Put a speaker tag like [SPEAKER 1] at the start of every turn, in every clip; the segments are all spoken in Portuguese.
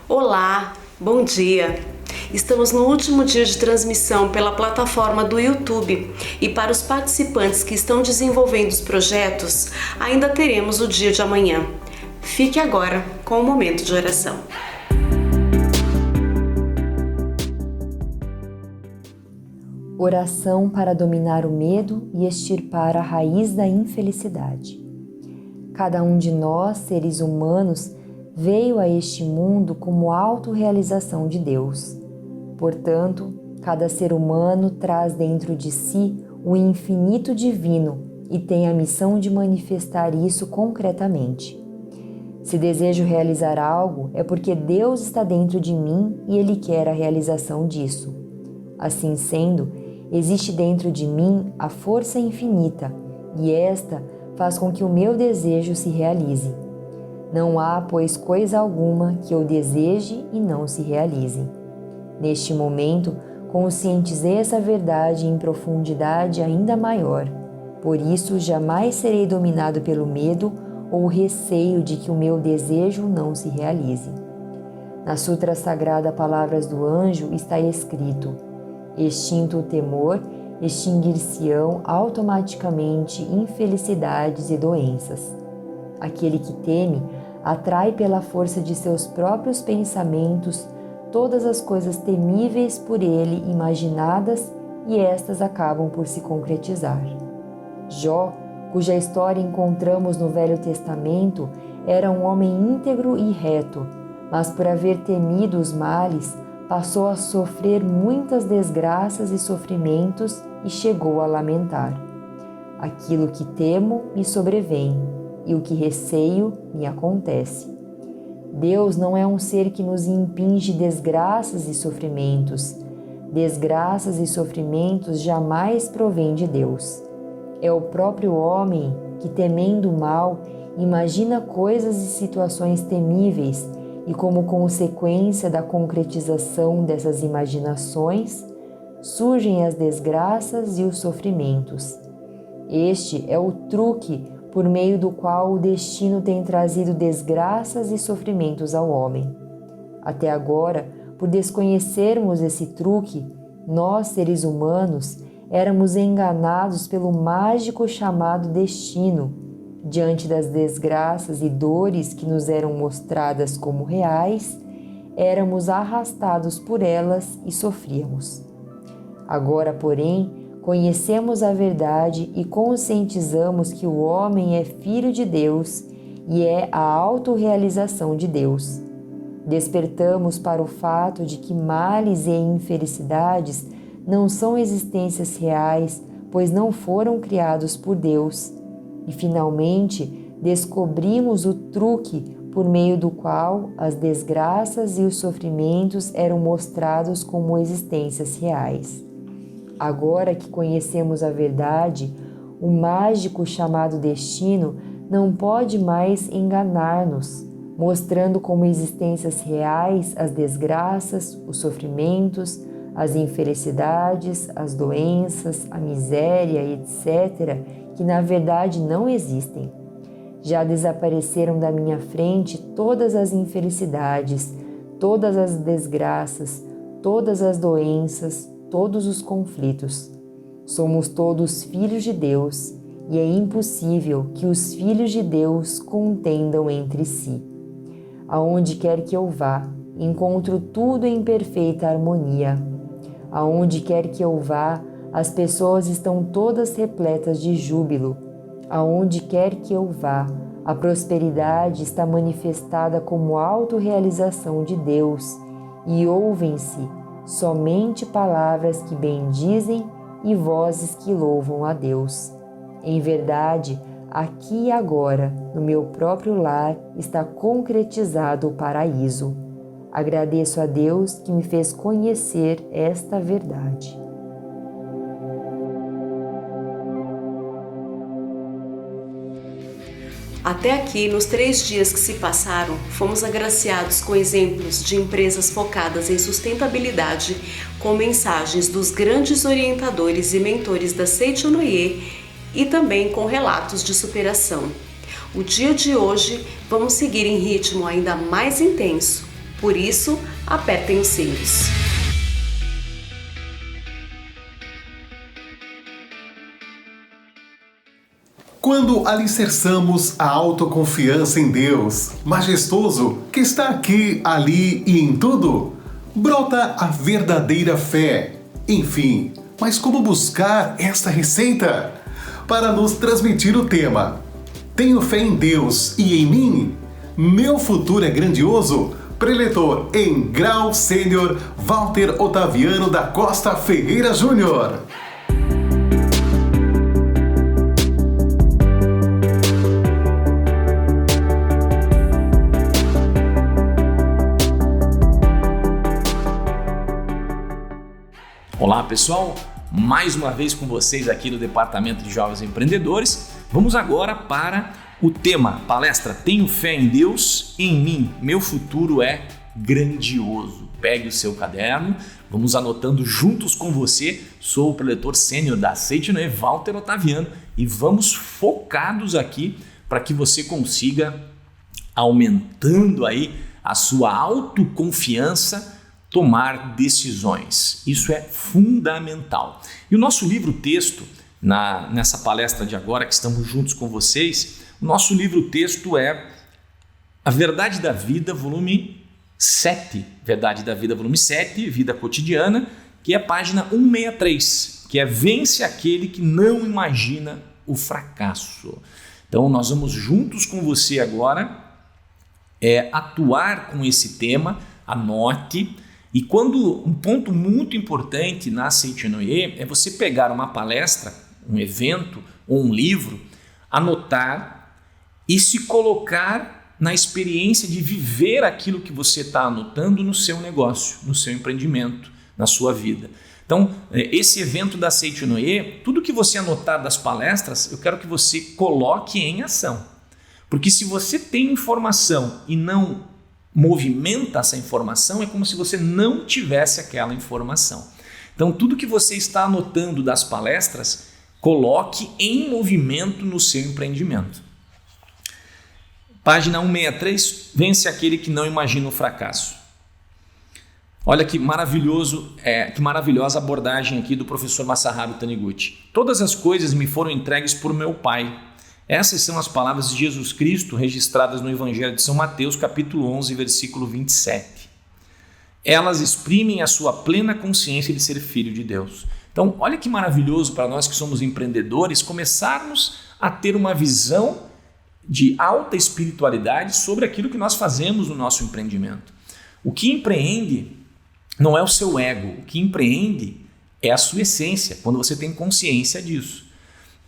[SPEAKER 1] Olá, bom dia! Estamos no último dia de transmissão pela plataforma do YouTube e para os participantes que estão desenvolvendo os projetos, ainda teremos o dia de amanhã. Fique agora com o momento de oração.
[SPEAKER 2] Oração para dominar o medo e extirpar a raiz da infelicidade. Cada um de nós, seres humanos, veio a este mundo como autorrealização de Deus. Portanto, cada ser humano traz dentro de si o infinito divino e tem a missão de manifestar isso concretamente. Se desejo realizar algo, é porque Deus está dentro de mim e Ele quer a realização disso. Assim sendo, existe dentro de mim a força infinita e esta faz com que o meu desejo se realize. Não há, pois, coisa alguma que eu deseje e não se realize. Neste momento, conscientizei essa verdade em profundidade ainda maior. Por isso, jamais serei dominado pelo medo ou receio de que o meu desejo não se realize. Na Sutra Sagrada Palavras do Anjo está escrito: extinto o temor, extinguir-se-ão automaticamente infelicidades e doenças. Aquele que teme atrai pela força de seus próprios pensamentos todas as coisas temíveis por ele imaginadas e estas acabam por se concretizar. Jó, cuja história encontramos no Velho Testamento, era um homem íntegro e reto, mas por haver temido os males, passou a sofrer muitas desgraças e sofrimentos e chegou a lamentar: aquilo que temo me sobrevém, e o que receio me acontece. Deus não é um ser que nos impinge desgraças e sofrimentos. Desgraças e sofrimentos jamais provêm de Deus. É o próprio homem que, temendo o mal, imagina coisas e situações temíveis e, como consequência da concretização dessas imaginações, surgem as desgraças e os sofrimentos. Este é o truque por meio do qual o destino tem trazido desgraças e sofrimentos ao homem. Até agora, por desconhecermos esse truque, nós, seres humanos, éramos enganados pelo mágico chamado destino. Diante das desgraças e dores que nos eram mostradas como reais, éramos arrastados por elas e sofríamos. Agora, porém, conhecemos a verdade e conscientizamos que o homem é filho de Deus e é a autorrealização de Deus. Despertamos para o fato de que males e infelicidades não são existências reais, pois não foram criados por Deus. E, finalmente, descobrimos o truque por meio do qual as desgraças e os sofrimentos eram mostrados como existências reais. Agora que conhecemos a verdade, o mágico chamado destino não pode mais enganar-nos, mostrando como existências reais as desgraças, os sofrimentos, as infelicidades, as doenças, a miséria, etc., que na verdade não existem. Já desapareceram da minha frente todas as infelicidades, todas as desgraças, todas as doenças, todos os conflitos. Somos todos filhos de Deus e é impossível que os filhos de Deus contendam entre si. Aonde quer que eu vá, encontro tudo em perfeita harmonia. Aonde quer que eu vá, as pessoas estão todas repletas de júbilo. Aonde quer que eu vá, a prosperidade está manifestada como autorrealização de Deus e ouvem-se somente palavras que bendizem e vozes que louvam a Deus. Em verdade, aqui e agora, no meu próprio lar, está concretizado o paraíso. Agradeço a Deus que me fez conhecer esta verdade.
[SPEAKER 1] Até aqui, nos 3 dias que se passaram, fomos agraciados com exemplos de empresas focadas em sustentabilidade, com mensagens dos grandes orientadores e mentores da Seicho Noye e também com relatos de superação. O dia de hoje vamos seguir em ritmo ainda mais intenso, Por isso, apertem os cintos.
[SPEAKER 3] Quando alicerçamos a autoconfiança em Deus, majestoso, que está aqui, ali e em tudo, brota a verdadeira fé. Enfim, mas como buscar esta receita? Para nos transmitir o tema Tenho fé em Deus e em mim? Meu futuro é grandioso? Preletor em grau sênior Walter Otaviano da Costa Ferreira Júnior.
[SPEAKER 4] Olá pessoal, mais uma vez com vocês aqui do Departamento de Jovens Empreendedores. Vamos agora para o tema, palestra Tenho fé em Deus e em mim, meu futuro é grandioso. Pegue o seu caderno, vamos anotando juntos com você. Sou o preletor sênior da Seitinoe, Walter Otaviano, e vamos focados aqui para que você consiga, aumentando aí a sua autoconfiança, tomar decisões. Isso é fundamental. E o nosso livro-texto, nessa palestra de agora que estamos juntos com vocês, o nosso livro-texto é A Verdade da Vida, volume 7. Verdade da Vida, volume 7, Vida Cotidiana, que é a página 163, que é Vence aquele que não imagina o fracasso. Então nós vamos juntos com você agora atuar com esse tema, anote. E quando um ponto muito importante na Seitinoe é você pegar uma palestra, um evento ou um livro, anotar e se colocar na experiência de viver aquilo que você está anotando no seu negócio, no seu empreendimento, na sua vida. Então, esse evento da Seitinoe, tudo que você anotar das palestras, eu quero que você coloque em ação. Porque se você tem informação e não movimenta essa informação, é como se você não tivesse aquela informação. Então, tudo que você está anotando das palestras, coloque em movimento no seu empreendimento. Página 163, Vence aquele que não imagina o fracasso. Olha que maravilhoso, que maravilhosa abordagem aqui do professor Masaharu Taniguchi. Todas as coisas me foram entregues por meu Pai. Essas são as palavras de Jesus Cristo registradas no Evangelho de São Mateus, capítulo 11, versículo 27. Elas exprimem a sua plena consciência de ser filho de Deus. Então, olha que maravilhoso para nós que somos empreendedores começarmos a ter uma visão de alta espiritualidade sobre aquilo que nós fazemos no nosso empreendimento. O que empreende não é o seu ego, o que empreende é a sua essência, quando você tem consciência disso.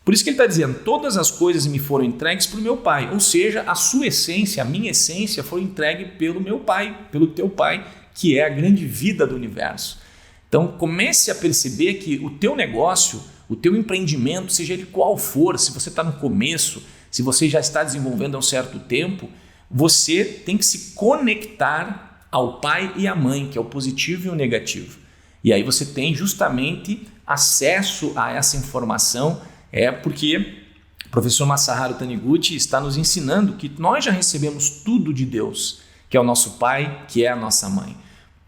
[SPEAKER 4] Por isso que ele está dizendo, todas as coisas me foram entregues por meu Pai, ou seja, a sua essência, a minha essência foi entregue pelo meu Pai, pelo teu Pai, que é a grande vida do universo. Então comece a perceber que o teu negócio, o teu empreendimento, seja ele qual for, se você está no começo, se você já está desenvolvendo há um certo tempo, você tem que se conectar ao pai e à mãe, que é o positivo e o negativo. E aí você tem justamente acesso a essa informação, porque o professor Masaharu Taniguchi está nos ensinando que nós já recebemos tudo de Deus, que é o nosso pai, que é a nossa mãe.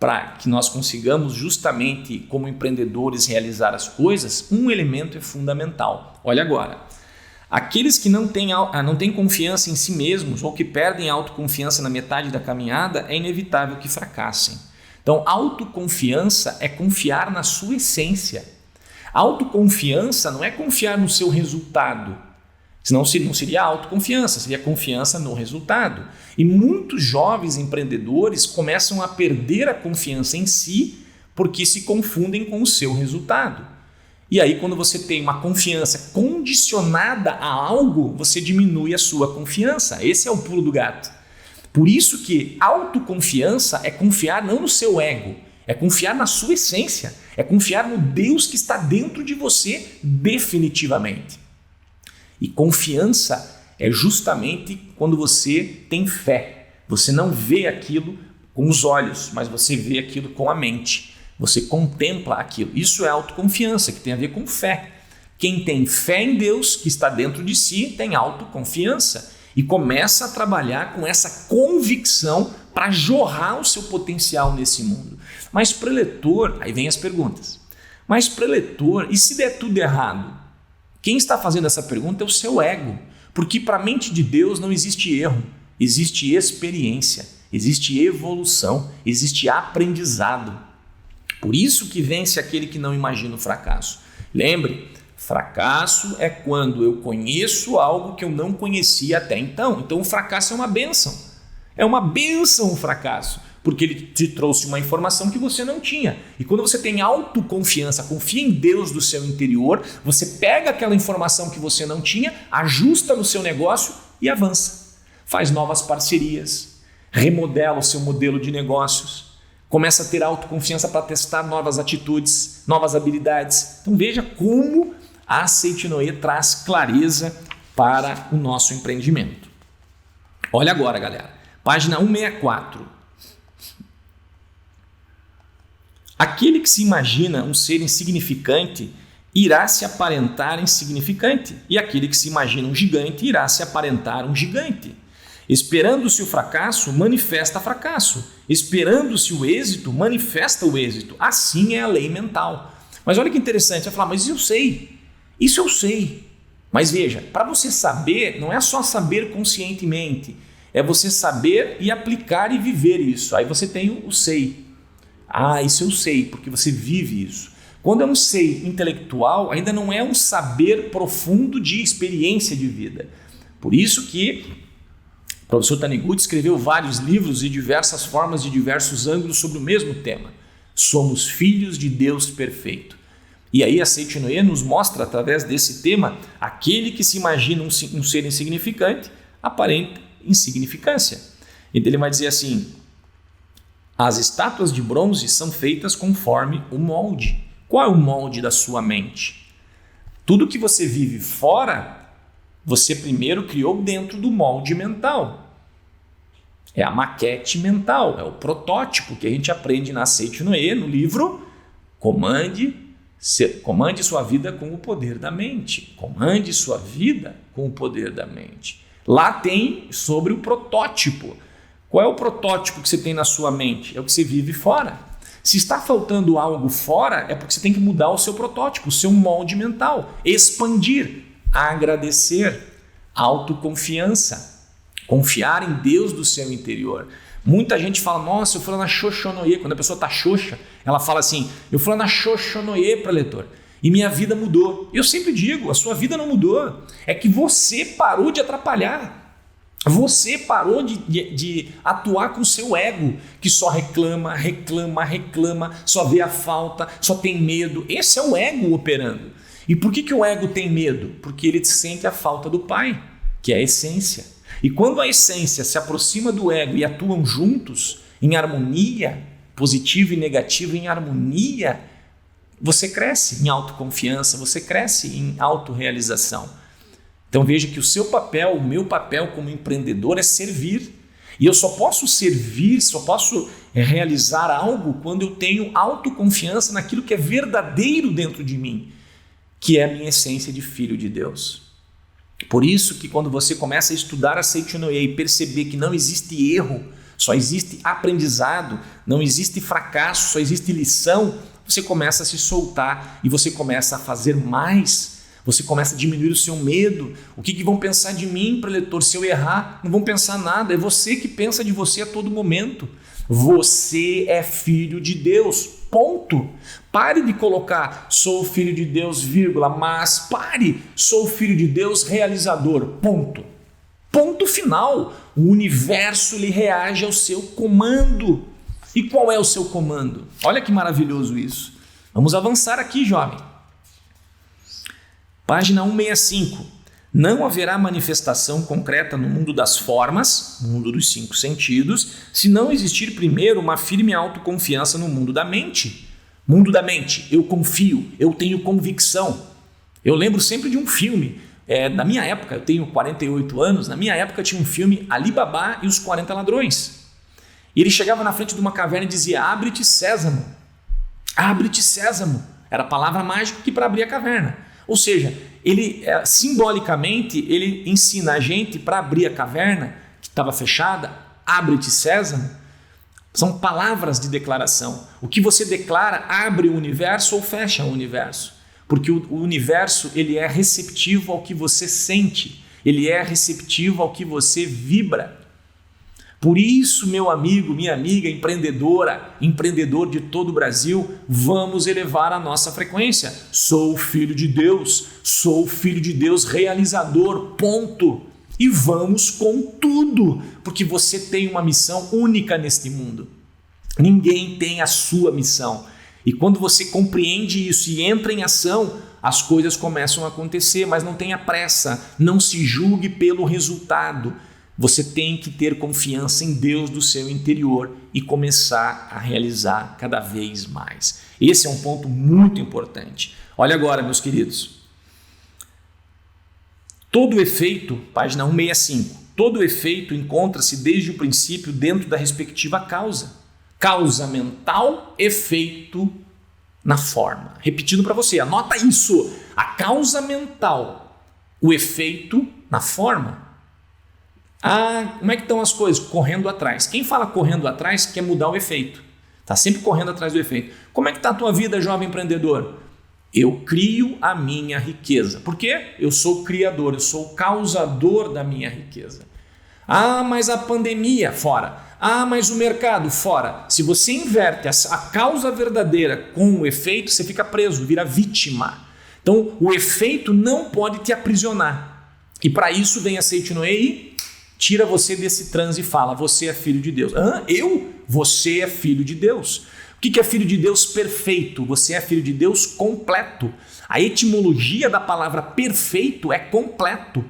[SPEAKER 4] Para que nós consigamos justamente, como empreendedores, realizar as coisas, um elemento é fundamental. Olha agora, aqueles que não têm confiança em si mesmos ou que perdem a autoconfiança na metade da caminhada, é inevitável que fracassem. Então, autoconfiança é confiar na sua essência. Autoconfiança não é confiar no seu resultado, senão não seria autoconfiança, seria confiança no resultado. E muitos jovens empreendedores começam a perder a confiança em si porque se confundem com o seu resultado. E aí, quando você tem uma confiança condicionada a algo, você diminui a sua confiança. Esse é o pulo do gato. Por isso que autoconfiança é confiar não no seu ego, é confiar na sua essência, é confiar no Deus que está dentro de você definitivamente. E confiança é justamente quando você tem fé. Você não vê aquilo com os olhos, mas você vê aquilo com a mente. Você contempla aquilo. Isso é autoconfiança, que tem a ver com fé. Quem tem fé em Deus, que está dentro de si, tem autoconfiança. e começa a trabalhar com essa convicção para jorrar o seu potencial nesse mundo. Mas preletor, aí vem as perguntas, mas preletor, e se der tudo errado? Quem está fazendo essa pergunta é o seu ego, porque para a mente de Deus não existe erro, existe experiência, existe evolução, existe aprendizado. Por isso que vence aquele que não imagina o fracasso. Lembre, fracasso é quando eu conheço algo que eu não conhecia até então. Então o fracasso é uma bênção. É uma bênção o fracasso, porque ele te trouxe uma informação que você não tinha. E quando você tem autoconfiança, confia em Deus do seu interior, você pega aquela informação que você não tinha, ajusta no seu negócio e avança. Faz novas parcerias, remodela o seu modelo de negócios, começa a ter autoconfiança para testar novas atitudes, novas habilidades. Então veja como a Seitinoye traz clareza para o nosso empreendimento. Olha agora, galera. Página 164. Aquele que se imagina um ser insignificante irá se aparentar insignificante, e aquele que se imagina um gigante irá se aparentar um gigante. Esperando-se o fracasso, manifesta fracasso. Esperando-se o êxito, manifesta o êxito. Assim é a lei mental. Mas olha que interessante, você vai falar, mas eu sei, isso eu sei. Mas veja, para você saber, não é só saber conscientemente, é você saber e aplicar e viver isso. Aí você tem o sei. Ah, isso eu sei, porque você vive isso. Quando é um sei intelectual, ainda não é um saber profundo de experiência de vida. Por isso que o professor Taniguchi escreveu vários livros de diversas formas, de diversos ângulos sobre o mesmo tema. Somos filhos de Deus perfeito. E aí a Seitinoye nos mostra, através desse tema, aquele que se imagina um ser insignificante, aparenta insignificância. Então ele vai dizer assim, as estátuas de bronze são feitas conforme o molde. Qual é o molde da sua mente? Tudo que você vive fora, você primeiro criou dentro do molde mental. É a maquete mental, é o protótipo que a gente aprende na Seitinoye, no livro Comande sua vida com o poder da mente. Comande sua vida com o poder da mente. Lá tem sobre o protótipo. Qual é o protótipo que você tem na sua mente? É o que você vive fora. Se está faltando algo fora, é porque você tem que mudar o seu protótipo, o seu molde mental. Expandir, agradecer, autoconfiança, confiar em Deus do seu interior. Muita gente fala, nossa, eu fui lá na Xoxonoye. Quando a pessoa está xoxa, ela fala assim, eu fui lá na Xoxonoye, preletor, e minha vida mudou. Eu sempre digo, a sua vida não mudou. É que você parou de atrapalhar. Você parou de atuar com o seu ego, que só reclama, só vê a falta, só tem medo. Esse é o ego operando. E por que o ego tem medo? Porque ele sente a falta do Pai, que é a essência. E quando a essência se aproxima do ego e atuam juntos, em harmonia, positivo e negativo em harmonia, você cresce em autoconfiança, você cresce em autorrealização. Então veja que o seu papel, o meu papel como empreendedor é servir. E eu só posso servir, só posso realizar algo quando eu tenho autoconfiança naquilo que é verdadeiro dentro de mim, que é a minha essência de filho de Deus. Por isso que quando você começa a estudar a Seitinoye e perceber que não existe erro, só existe aprendizado, não existe fracasso, só existe lição, você começa a se soltar e você começa a fazer mais. Você começa a diminuir o seu medo. O que vão pensar de mim, preletor? Se eu errar, não vão pensar nada. É você que pensa de você a todo momento. Você é filho de Deus. Ponto. Pare de colocar sou filho de Deus, vírgula, mas pare, sou filho de Deus realizador. Ponto. Ponto final. O universo lhe reage ao seu comando. E qual é o seu comando? Olha que maravilhoso isso. Vamos avançar aqui, jovem. Página 165. Não haverá manifestação concreta no mundo das formas, no mundo dos 5 sentidos, se não existir primeiro uma firme autoconfiança no mundo da mente. Mundo da mente, eu confio, eu tenho convicção. Eu lembro sempre de um filme, na minha época, eu tenho 48 anos, na minha época tinha um filme Ali Babá e os 40 Ladrões. E ele chegava na frente de uma caverna e dizia, abre-te sésamo, abre-te sésamo. Era a palavra mágica que para abrir a caverna. Ou seja, ele simbolicamente ele ensina a gente para abrir a caverna que estava fechada, abre-te Sésamo. São palavras de declaração. O que você declara abre o universo ou fecha o universo. Porque o universo ele é receptivo ao que você sente, ele é receptivo ao que você vibra. Por isso, meu amigo, minha amiga, empreendedora, empreendedor de todo o Brasil, vamos elevar a nossa frequência. Sou filho de Deus realizador, ponto. E vamos com tudo, porque você tem uma missão única neste mundo. Ninguém tem a sua missão. E quando você compreende isso e entra em ação, as coisas começam a acontecer, mas não tenha pressa, não se julgue pelo resultado. Você tem que ter confiança em Deus do seu interior e começar a realizar cada vez mais. Esse é um ponto muito importante. Olha agora, meus queridos. Todo efeito, página 165, todo efeito encontra-se desde o princípio dentro da respectiva causa. Causa mental, efeito na forma. Repetindo para você, anota isso. A causa mental, o efeito na forma. Como é que estão as coisas? Correndo atrás. Quem fala correndo atrás quer mudar o efeito. Está sempre correndo atrás do efeito. Como é que está a tua vida, jovem empreendedor? Eu crio a minha riqueza. Por quê? Eu sou o criador, eu sou o causador da minha riqueza. Mas a pandemia, fora. Mas o mercado, fora. Se você inverte a causa verdadeira com o efeito, você fica preso, vira vítima. Então, o efeito não pode te aprisionar. E para isso vem a Seite Noé e tira você desse transe e fala, você é filho de Deus. Eu? Você é filho de Deus. O que é filho de Deus perfeito? Você é filho de Deus completo. A etimologia da palavra perfeito é completo.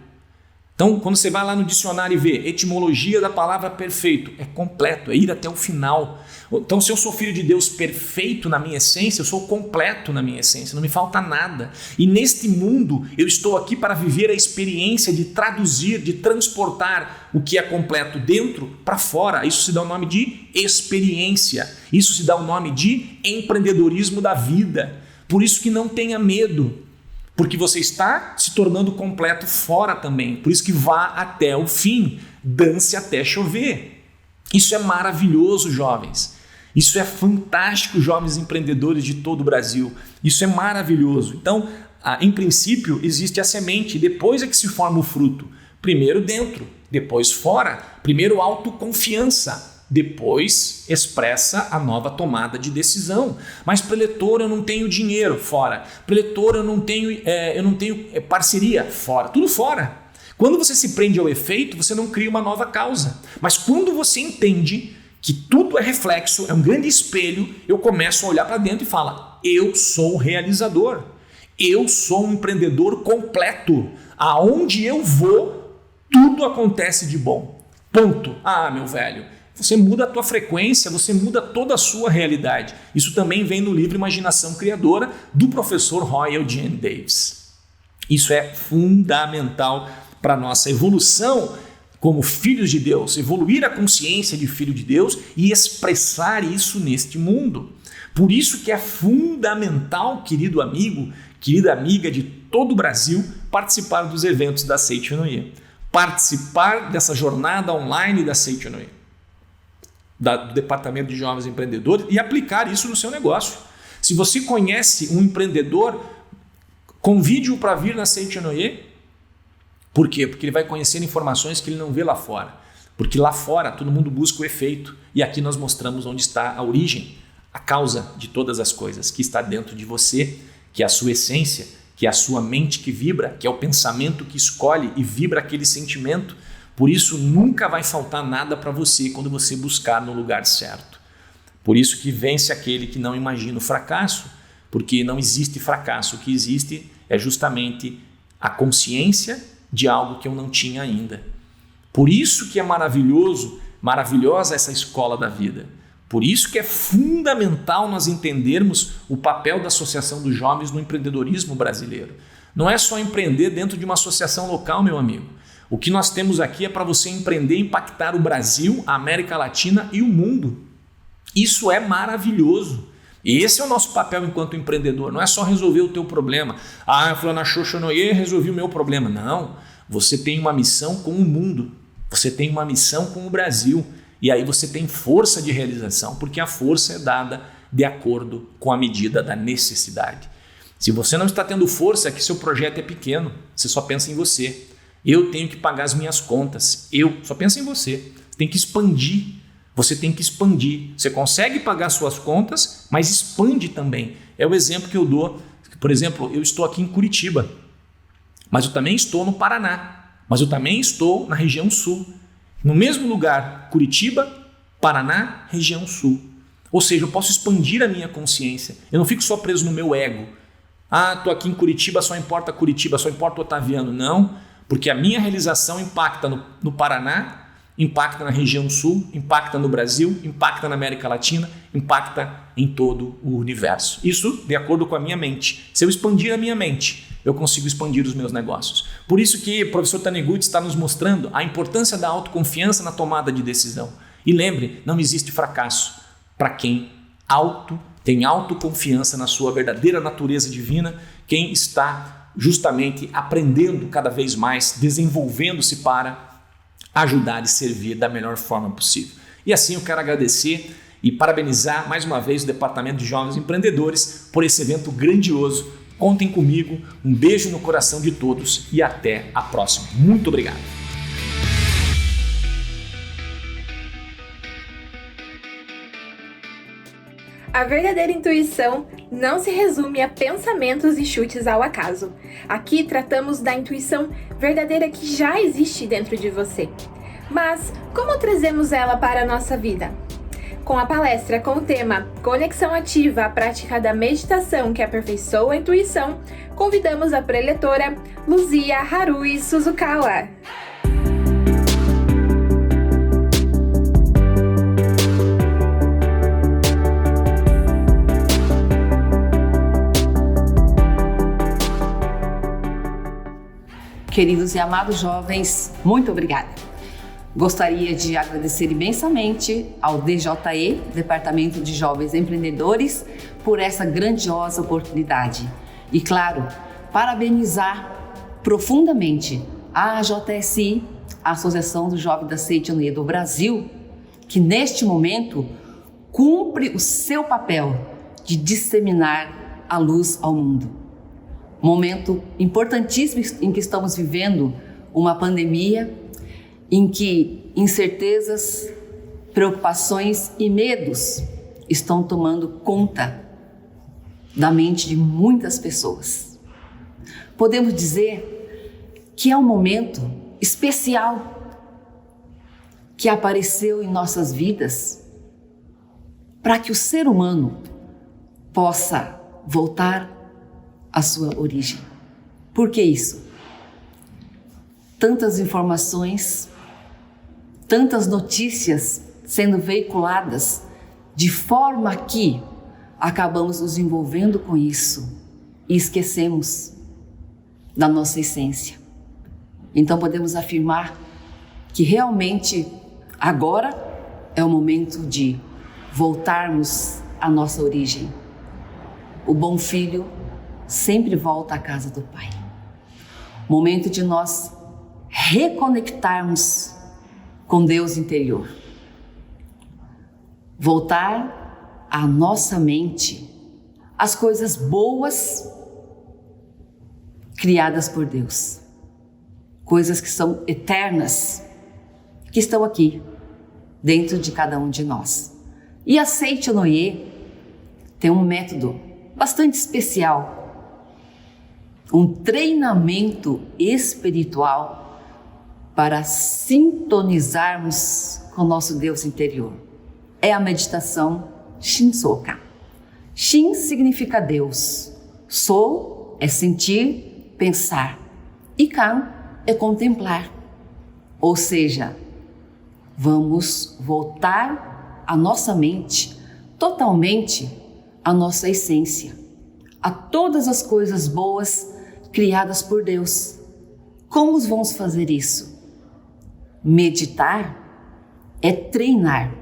[SPEAKER 4] Então, quando você vai lá no dicionário e vê etimologia da palavra perfeito, é completo, é ir até o final. Então, se eu sou filho de Deus perfeito na minha essência, eu sou completo na minha essência, não me falta nada. E neste mundo, eu estou aqui para viver a experiência de traduzir, de transportar o que é completo dentro para fora. Isso se dá o nome de experiência. Isso se dá o nome de empreendedorismo da vida. Por isso que não tenha medo. Porque você está se tornando completo fora também. Por isso que vá até o fim. Dance até chover. Isso é maravilhoso, jovens. Isso é fantástico, jovens empreendedores de todo o Brasil. Isso é maravilhoso. Então, em princípio, existe a semente. Depois é que se forma o fruto. Primeiro dentro, depois fora. Primeiro autoconfiança. Depois expressa a nova tomada de decisão. Mas preletor, eu não tenho dinheiro, fora. Preletor, eu não tenho parceria, fora. Tudo fora. Quando você se prende ao efeito, você não cria uma nova causa. Mas quando você entende que tudo é reflexo, é um grande espelho, eu começo a olhar para dentro e falo, eu sou realizador. Eu sou um empreendedor completo. Aonde eu vou, tudo acontece de bom. Ponto. Meu velho. Você muda a tua frequência, você muda toda a sua realidade. Isso também vem no livro Imaginação Criadora, do professor Roy Eugene Davis. Isso é fundamental para a nossa evolução como filhos de Deus, evoluir a consciência de filho de Deus e expressar isso neste mundo. Por isso que é fundamental, querido amigo, querida amiga de todo o Brasil, participar dos eventos da Seite Noé. Participar dessa jornada online da Seite Noé. Do Departamento de Jovens Empreendedores e aplicar isso no seu negócio. Se você conhece um empreendedor, convide-o para vir na Seite Noé. Por quê? Porque ele vai conhecer informações que ele não vê lá fora. Porque lá fora todo mundo busca o efeito e aqui nós mostramos onde está a origem, a causa de todas as coisas, que está dentro de você, que é a sua essência, que é a sua mente que vibra, que é o pensamento que escolhe e vibra aquele sentimento. Por isso, nunca vai faltar nada para você quando você buscar no lugar certo. Por isso que vence aquele que não imagina o fracasso, porque não existe fracasso. O que existe é justamente a consciência de algo que eu não tinha ainda. Por isso que é maravilhosa essa escola da vida. Por isso que é fundamental nós entendermos o papel da Associação dos Jovens no empreendedorismo brasileiro. Não é só empreender dentro de uma associação local, meu amigo. O que nós temos aqui é para você empreender e impactar o Brasil, a América Latina e o mundo. Isso é maravilhoso. E esse é o nosso papel enquanto empreendedor. Não é só resolver o teu problema. Fulano Xoxo Noie resolvi o meu problema. Não. Você tem uma missão com o mundo. Você tem uma missão com o Brasil. E aí você tem força de realização, porque a força é dada de acordo com a medida da necessidade. Se você não está tendo força, é que seu projeto é pequeno. Você só pensa em você. Eu tenho que pagar as minhas contas. Eu só penso em você. Você tem que expandir. Você tem que expandir. Você consegue pagar suas contas, mas expande também. É o exemplo que eu dou. Por exemplo, eu estou aqui em Curitiba, mas eu também estou no Paraná, mas eu também estou na região sul. No mesmo lugar, Curitiba, Paraná, região sul. Ou seja, eu posso expandir a minha consciência. Eu não fico só preso no meu ego. Estou aqui em Curitiba, só importa Curitiba, só importa o Otaviano. Não, porque a minha realização impacta no Paraná, impacta na região sul, impacta no Brasil, impacta na América Latina, impacta em todo o universo. Isso de acordo com a minha mente. Se eu expandir a minha mente, eu consigo expandir os meus negócios. Por isso que o professor Taniguchi está nos mostrando a importância da autoconfiança na tomada de decisão. E lembre, não existe fracasso para quem tem autoconfiança na sua verdadeira natureza divina, quem está justamente aprendendo cada vez mais, desenvolvendo-se para ajudar e servir da melhor forma possível. E assim eu quero agradecer e parabenizar mais uma vez o Departamento de Jovens Empreendedores por esse evento grandioso. Contem comigo, um beijo no coração de todos e até a próxima. Muito obrigado.
[SPEAKER 5] A verdadeira intuição não se resume a pensamentos e chutes ao acaso. Aqui tratamos da intuição verdadeira que já existe dentro de você. Mas como trazemos ela para a nossa vida? Com a palestra com o tema Conexão Ativa, a prática da meditação que aperfeiçoa a intuição, convidamos a preletora Luzia Harui Suzukawa.
[SPEAKER 6] Queridos e amados jovens, muito obrigada. Gostaria de agradecer imensamente ao DJE, Departamento de Jovens Empreendedores, por essa grandiosa oportunidade. E, claro, parabenizar profundamente a AJSI, a Associação do Jovem da Seitianoye do Brasil, que neste momento cumpre o seu papel de disseminar a luz ao mundo. Momento importantíssimo em que estamos vivendo uma pandemia, em que incertezas, preocupações e medos estão tomando conta da mente de muitas pessoas. Podemos dizer que é um momento especial que apareceu em nossas vidas para que o ser humano possa voltar à sua origem. Por que isso? Tantas informações, tantas notícias sendo veiculadas, de forma que acabamos nos envolvendo com isso e esquecemos da nossa essência. Então podemos afirmar que realmente agora é o momento de voltarmos à nossa origem. O bom filho sempre volta à casa do Pai. Momento de nós reconectarmos com Deus interior. Voltar à nossa mente as coisas boas criadas por Deus. Coisas que são eternas, que estão aqui, dentro de cada um de nós. E a Seitianoye tem um método bastante especial, um treinamento espiritual para sintonizarmos com o nosso Deus interior. É a meditação Shinsoka. Shin significa Deus, So é sentir, pensar, e Kan é contemplar. Ou seja, vamos voltar a nossa mente totalmente à nossa essência, a todas as coisas boas criadas por Deus. Como vamos fazer isso? Meditar é treinar,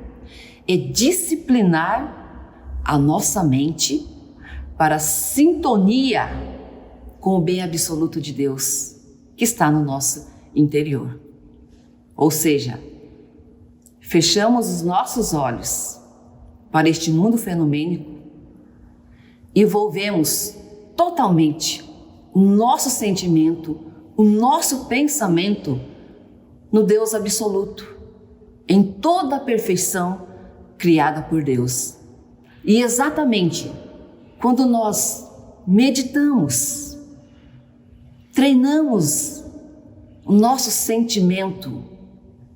[SPEAKER 6] é disciplinar a nossa mente para a sintonia com o bem absoluto de Deus que está no nosso interior. Ou seja, fechamos os nossos olhos para este mundo fenomênico e envolvemos totalmente o nosso sentimento, o nosso pensamento no Deus absoluto, em toda a perfeição criada por Deus. E exatamente quando nós meditamos, treinamos o nosso sentimento,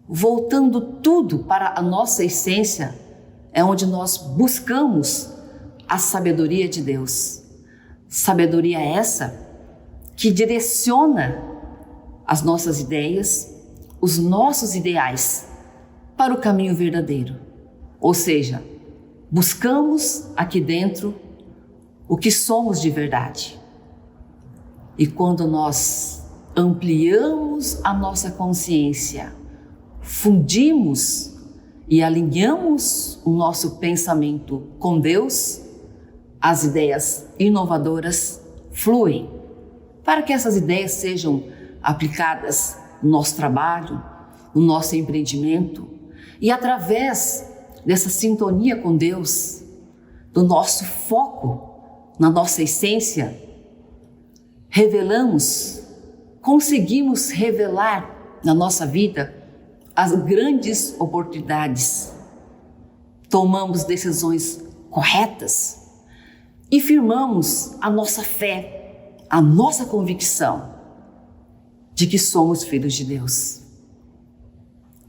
[SPEAKER 6] voltando tudo para a nossa essência, é onde nós buscamos a sabedoria de Deus. Sabedoria essa que direciona as nossas ideias, os nossos ideais para o caminho verdadeiro. Ou seja, buscamos aqui dentro o que somos de verdade. E quando nós ampliamos a nossa consciência, fundimos e alinhamos o nosso pensamento com Deus, as ideias inovadoras fluem para que essas ideias sejam aplicadas no nosso trabalho, no nosso empreendimento, e através dessa sintonia com Deus, do nosso foco na nossa essência, conseguimos revelar na nossa vida as grandes oportunidades, tomamos decisões corretas e firmamos a nossa fé, a nossa convicção de que somos filhos de Deus.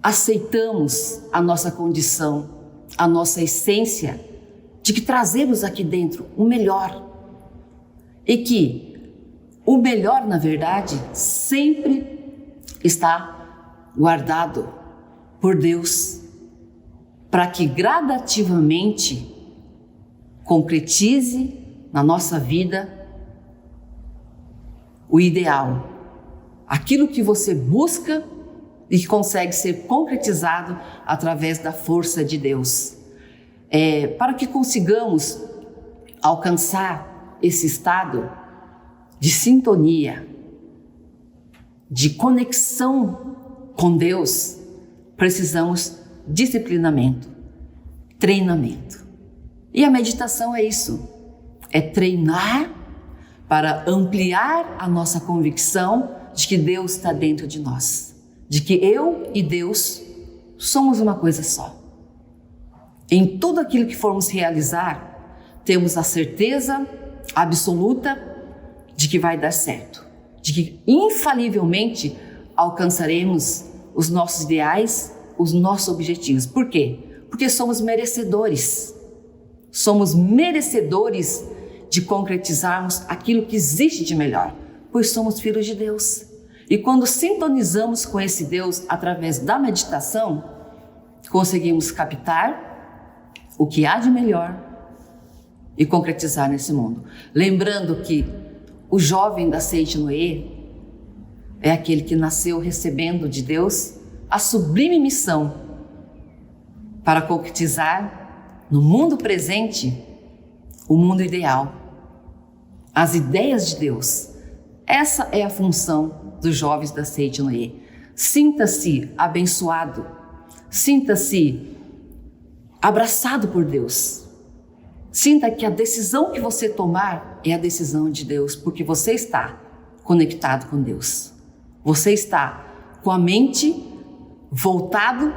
[SPEAKER 6] Aceitamos a nossa condição, a nossa essência, de que trazemos aqui dentro o melhor e que o melhor, na verdade, sempre está guardado por Deus para que gradativamente concretize na nossa vida o ideal, aquilo que você busca e que consegue ser concretizado através da força de Deus. Para que consigamos alcançar esse estado de sintonia, de conexão com Deus, precisamos disciplinamento, treinamento. E a meditação é isso, é treinar para ampliar a nossa convicção de que Deus está dentro de nós, de que eu e Deus somos uma coisa só. Em tudo aquilo que formos realizar, temos a certeza absoluta de que vai dar certo, de que infalivelmente alcançaremos os nossos ideais, os nossos objetivos. Por quê? Porque somos merecedores. Somos merecedores de concretizarmos aquilo que existe de melhor, pois somos filhos de Deus. E quando sintonizamos com esse Deus através da meditação, conseguimos captar o que há de melhor e concretizar nesse mundo. Lembrando que o jovem da Seite Noé é aquele que nasceu recebendo de Deus a sublime missão para concretizar no mundo presente o mundo ideal, as ideias de Deus. Essa é a função dos jovens da Seite Noé. Sinta-se abençoado, sinta-se abraçado por Deus. Sinta que a decisão que você tomar é a decisão de Deus, porque você está conectado com Deus. Você está com a mente voltado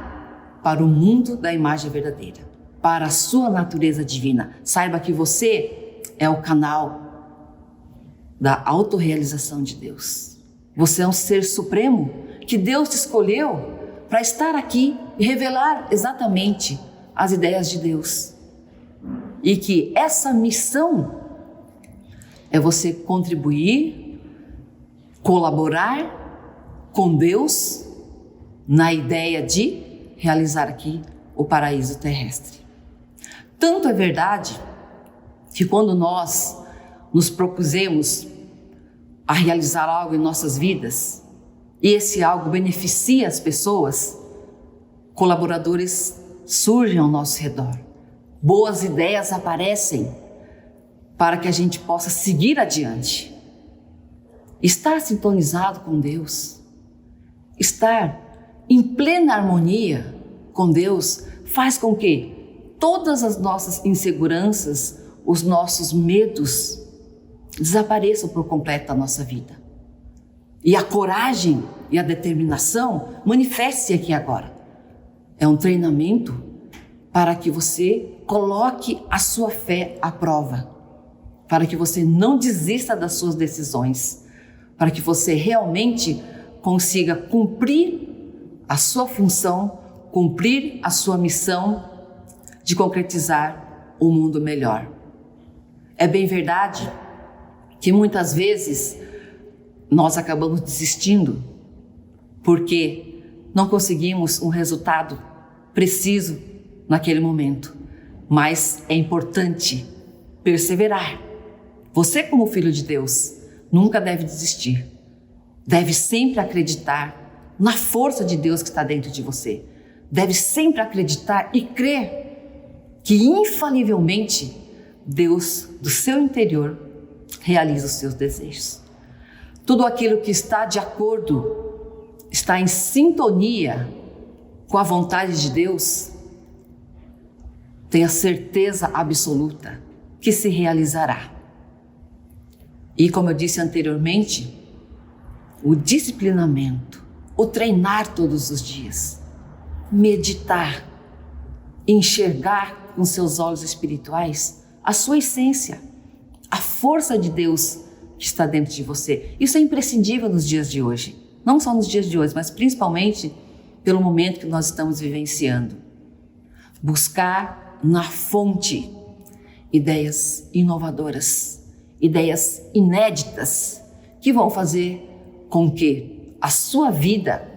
[SPEAKER 6] para o mundo da imagem verdadeira, para a sua natureza divina. Saiba que você é o canal da autorrealização de Deus. Você é um ser supremo que Deus te escolheu para estar aqui e revelar exatamente as ideias de Deus. E que essa missão é você contribuir, colaborar com Deus na ideia de realizar aqui o paraíso terrestre. Tanto é verdade que quando nós nos propusemos a realizar algo em nossas vidas e esse algo beneficia as pessoas, colaboradores surgem ao nosso redor, Boas ideias aparecem para que a gente possa seguir adiante. Estar sintonizado com Deus, estar em plena harmonia com Deus, faz com que todas as nossas inseguranças, os nossos medos desapareçam por completo da nossa vida. E a coragem e a determinação manifeste-se aqui agora. É um treinamento para que você coloque a sua fé à prova, para que você não desista das suas decisões, para que você realmente consiga cumprir a sua função, cumprir a sua missão de concretizar um mundo melhor. É bem verdade que muitas vezes nós acabamos desistindo porque não conseguimos um resultado preciso naquele momento, mas é importante perseverar. Você, como filho de Deus, nunca deve desistir. Deve sempre acreditar na força de Deus que está dentro de você. Deve sempre acreditar e crer que infalivelmente Deus, do seu interior, realiza os seus desejos. Tudo aquilo que está de acordo, está em sintonia com a vontade de Deus, tenha certeza absoluta que se realizará. E como eu disse anteriormente, o disciplinamento, o treinar todos os dias, meditar, enxergar com seus olhos espirituais a sua essência, a força de Deus que está dentro de você. Isso é imprescindível nos dias de hoje. Não só nos dias de hoje, mas principalmente pelo momento que nós estamos vivenciando. Buscar na fonte ideias inovadoras, ideias inéditas que vão fazer com que a sua vida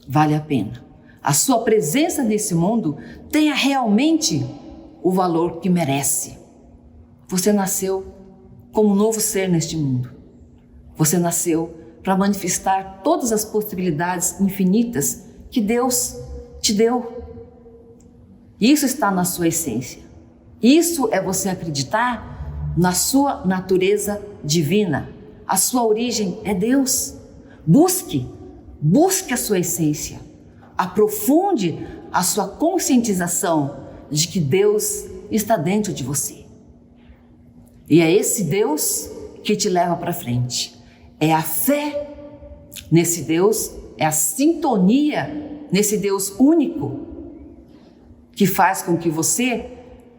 [SPEAKER 6] valha a pena. A sua presença nesse mundo tenha realmente o valor que merece. Você nasceu como um novo ser neste mundo. Você nasceu para manifestar todas as possibilidades infinitas que Deus te deu. Isso está na sua essência. Isso é você acreditar na sua natureza divina. A sua origem é Deus. Busque a sua essência. Aprofunde a sua conscientização de que Deus está dentro de você. E é esse Deus que te leva para frente. É a fé nesse Deus, é a sintonia nesse Deus único que faz com que você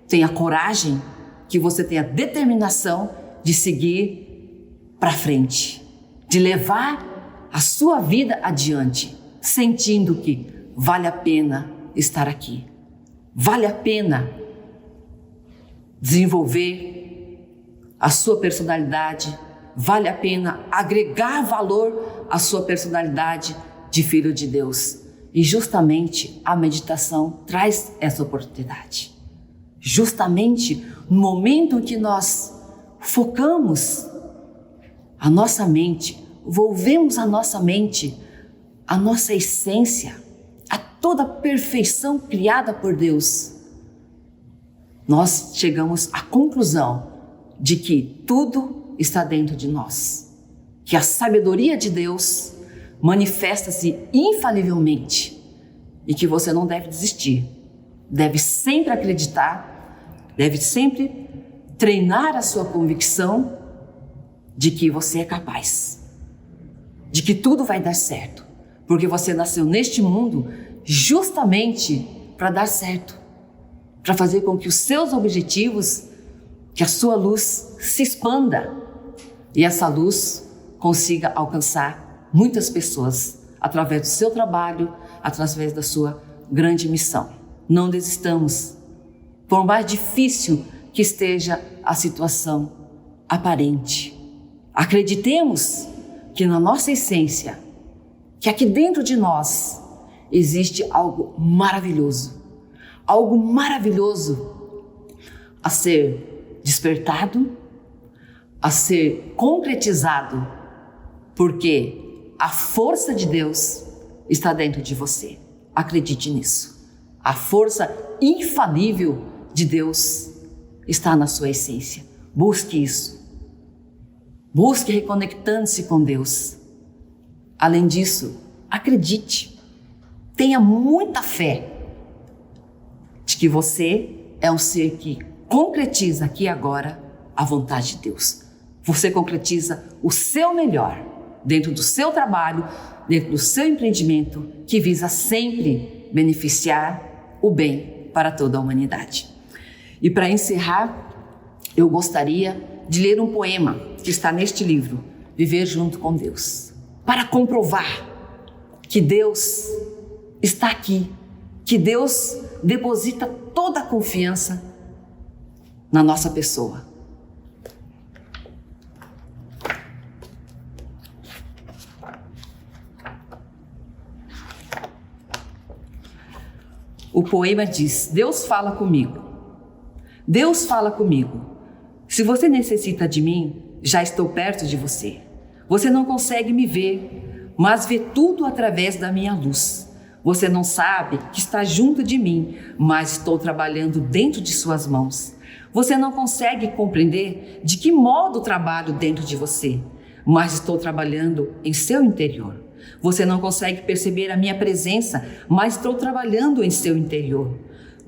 [SPEAKER 6] tenha coragem, que você tenha determinação de seguir para frente, de levar a sua vida adiante, sentindo que vale a pena estar aqui, vale a pena desenvolver a sua personalidade, vale a pena agregar valor à sua personalidade de filho de Deus. E justamente a meditação traz essa oportunidade. Justamente no momento em que nós focamos a nossa mente, volvemos a nossa mente, a nossa essência, a toda a perfeição criada por Deus, nós chegamos à conclusão de que tudo está dentro de nós, que a sabedoria de Deus manifesta-se infalivelmente e que você não deve desistir, deve sempre acreditar, deve sempre treinar a sua convicção de que você é capaz, de que tudo vai dar certo, porque você nasceu neste mundo justamente para dar certo, para fazer com que os seus objetivos, que a sua luz se expanda e essa luz consiga alcançar muitas pessoas através do seu trabalho, através da sua grande missão. Não desistamos, por mais difícil que esteja a situação aparente. Acreditemos que na nossa essência, que aqui dentro de nós existe algo maravilhoso a ser despertado, a ser concretizado, porque a força de Deus está dentro de você. Acredite nisso. A força infalível de Deus está na sua essência. Busque isso. Busque reconectando-se com Deus. Além disso, acredite, tenha muita fé de que você é um ser que concretiza aqui e agora a vontade de Deus. Você concretiza o seu melhor dentro do seu trabalho, dentro do seu empreendimento, que visa sempre beneficiar o bem para toda a humanidade. E para encerrar, eu gostaria de ler um poema que está neste livro, Viver Junto com Deus, para comprovar que Deus está aqui, que Deus deposita toda a confiança na nossa pessoa. O poema diz: Deus fala comigo. Deus fala comigo. Se você necessita de mim, já estou perto de você. Você não consegue me ver, mas vê tudo através da minha luz. Você não sabe que está junto de mim, mas estou trabalhando dentro de suas mãos. Você não consegue compreender de que modo trabalho dentro de você, mas estou trabalhando em seu interior. Você não consegue perceber a minha presença, mas estou trabalhando em seu interior.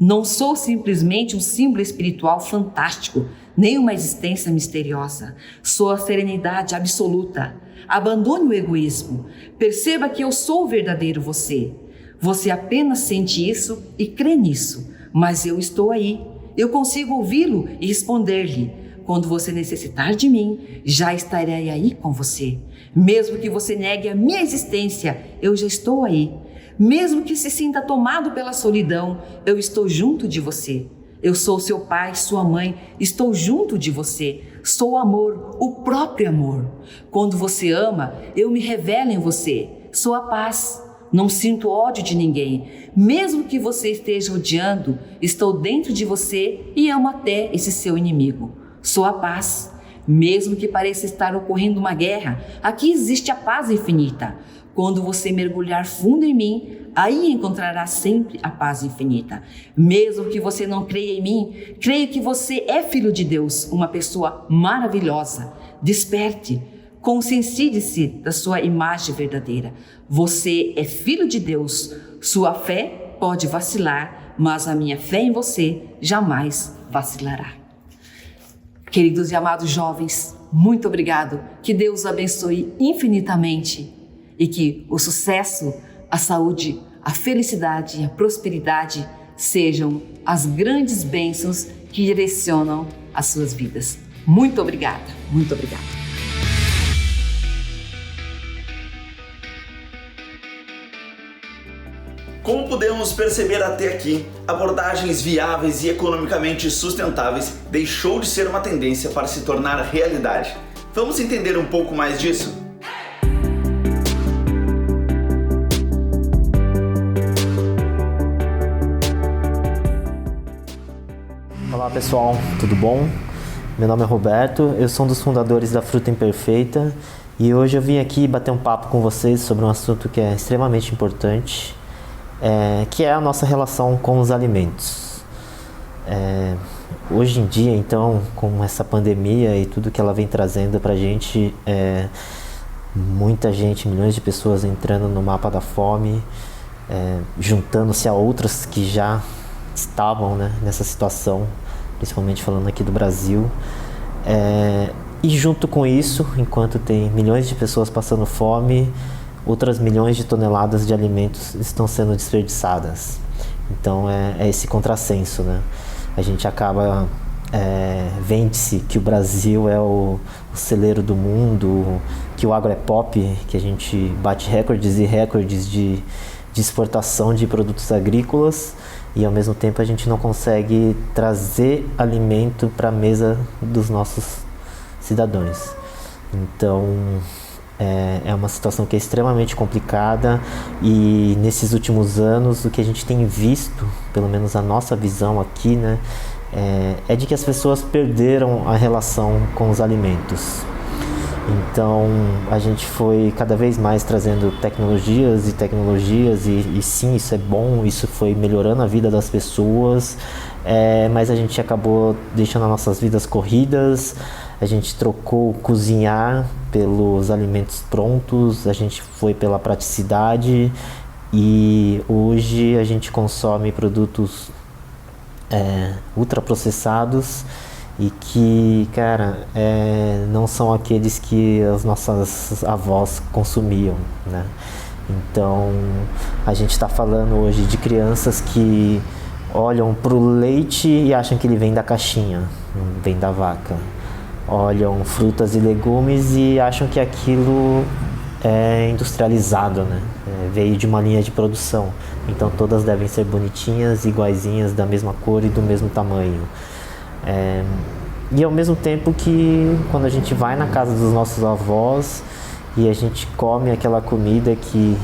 [SPEAKER 6] Não sou simplesmente um símbolo espiritual fantástico, nem uma existência misteriosa. Sou a serenidade absoluta. Abandone o egoísmo. Perceba que eu sou o verdadeiro você. Você apenas sente isso e crê nisso, mas eu estou aí. Eu consigo ouvi-lo e responder-lhe. Quando você necessitar de mim, já estarei aí com você. Mesmo que você negue a minha existência, eu já estou aí. Mesmo que se sinta tomado pela solidão, eu estou junto de você. Eu sou seu pai, sua mãe, estou junto de você. Sou o amor, o próprio amor. Quando você ama, eu me revelo em você. Sou a paz. Não sinto ódio de ninguém. Mesmo que você esteja odiando, estou dentro de você e amo até esse seu inimigo. Sou a paz. Mesmo que pareça estar ocorrendo uma guerra, aqui existe a paz infinita. Quando você mergulhar fundo em mim, aí encontrará sempre a paz infinita. Mesmo que você não creia em mim, creio que você é filho de Deus, uma pessoa maravilhosa. Desperte, conscientize-se da sua imagem verdadeira. Você é filho de Deus. Sua fé pode vacilar, mas a minha fé em você jamais vacilará. Queridos e amados jovens, muito obrigado. Que Deus abençoe infinitamente e que o sucesso, a saúde, a felicidade e a prosperidade sejam as grandes bênçãos que direcionam as suas vidas. Muito obrigada, muito obrigada.
[SPEAKER 7] Como pudemos perceber até aqui, abordagens viáveis e economicamente sustentáveis deixou de ser uma tendência para se tornar realidade. Vamos entender um pouco mais disso?
[SPEAKER 8] Olá pessoal, tudo bom? Meu nome é Roberto, eu sou um dos fundadores da Fruta Imperfeita e hoje eu vim aqui bater um papo com vocês sobre um assunto que é extremamente importante, que é a nossa relação com os alimentos. Hoje em dia, então, com essa pandemia e tudo que ela vem trazendo pra gente, muita gente, milhões de pessoas entrando no mapa da fome, juntando-se a outras que já estavam, né, nessa situação, principalmente falando aqui do Brasil. E junto com isso, enquanto tem milhões de pessoas passando fome, outras milhões de toneladas de alimentos estão sendo desperdiçadas. Então é esse contrassenso, né? A gente acaba vende-se que o Brasil é o celeiro do mundo, que o agro é pop, que a gente bate recordes e recordes de exportação de produtos agrícolas e ao mesmo tempo a gente não consegue trazer alimento para a mesa dos nossos cidadãos. Então é uma situação que é extremamente complicada e nesses últimos anos o que a gente tem visto, pelo menos a nossa visão aqui, né, é de que as pessoas perderam a relação com os alimentos. Então a gente foi cada vez mais trazendo tecnologias e sim, isso é bom, isso foi melhorando a vida das pessoas, mas a gente acabou deixando as nossas vidas corridas, a gente trocou cozinhar pelos alimentos prontos, a gente foi pela praticidade e hoje a gente consome produtos ultraprocessados e que, cara, não são aqueles que as nossas avós consumiam, né? Então, a gente está falando hoje de crianças que olham para o leite e acham que ele vem da caixinha, vem da vaca. Olham frutas e legumes e acham que aquilo é industrializado, né? Veio de uma linha de produção. Então, todas devem ser bonitinhas, iguaizinhas, da mesma cor e do mesmo tamanho. E ao mesmo tempo que quando a gente vai na casa dos nossos avós e a gente come aquela comida que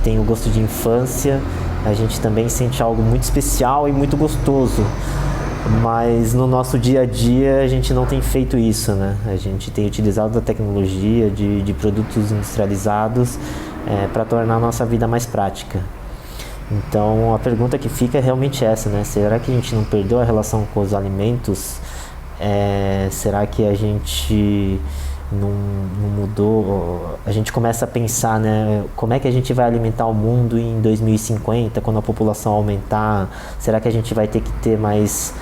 [SPEAKER 8] tem o gosto de infância, a gente também sente algo muito especial e muito gostoso. Mas no nosso dia a dia a gente não tem feito isso, né? A gente tem utilizado a tecnologia de produtos industrializados para tornar a nossa vida mais prática. Então a pergunta que fica é realmente essa, né? Será que a gente não perdeu a relação com os alimentos? Será que a gente não mudou? A gente começa a pensar, né? Como é que a gente vai alimentar o mundo em 2050, quando a população aumentar? Será que a gente vai ter que ter mais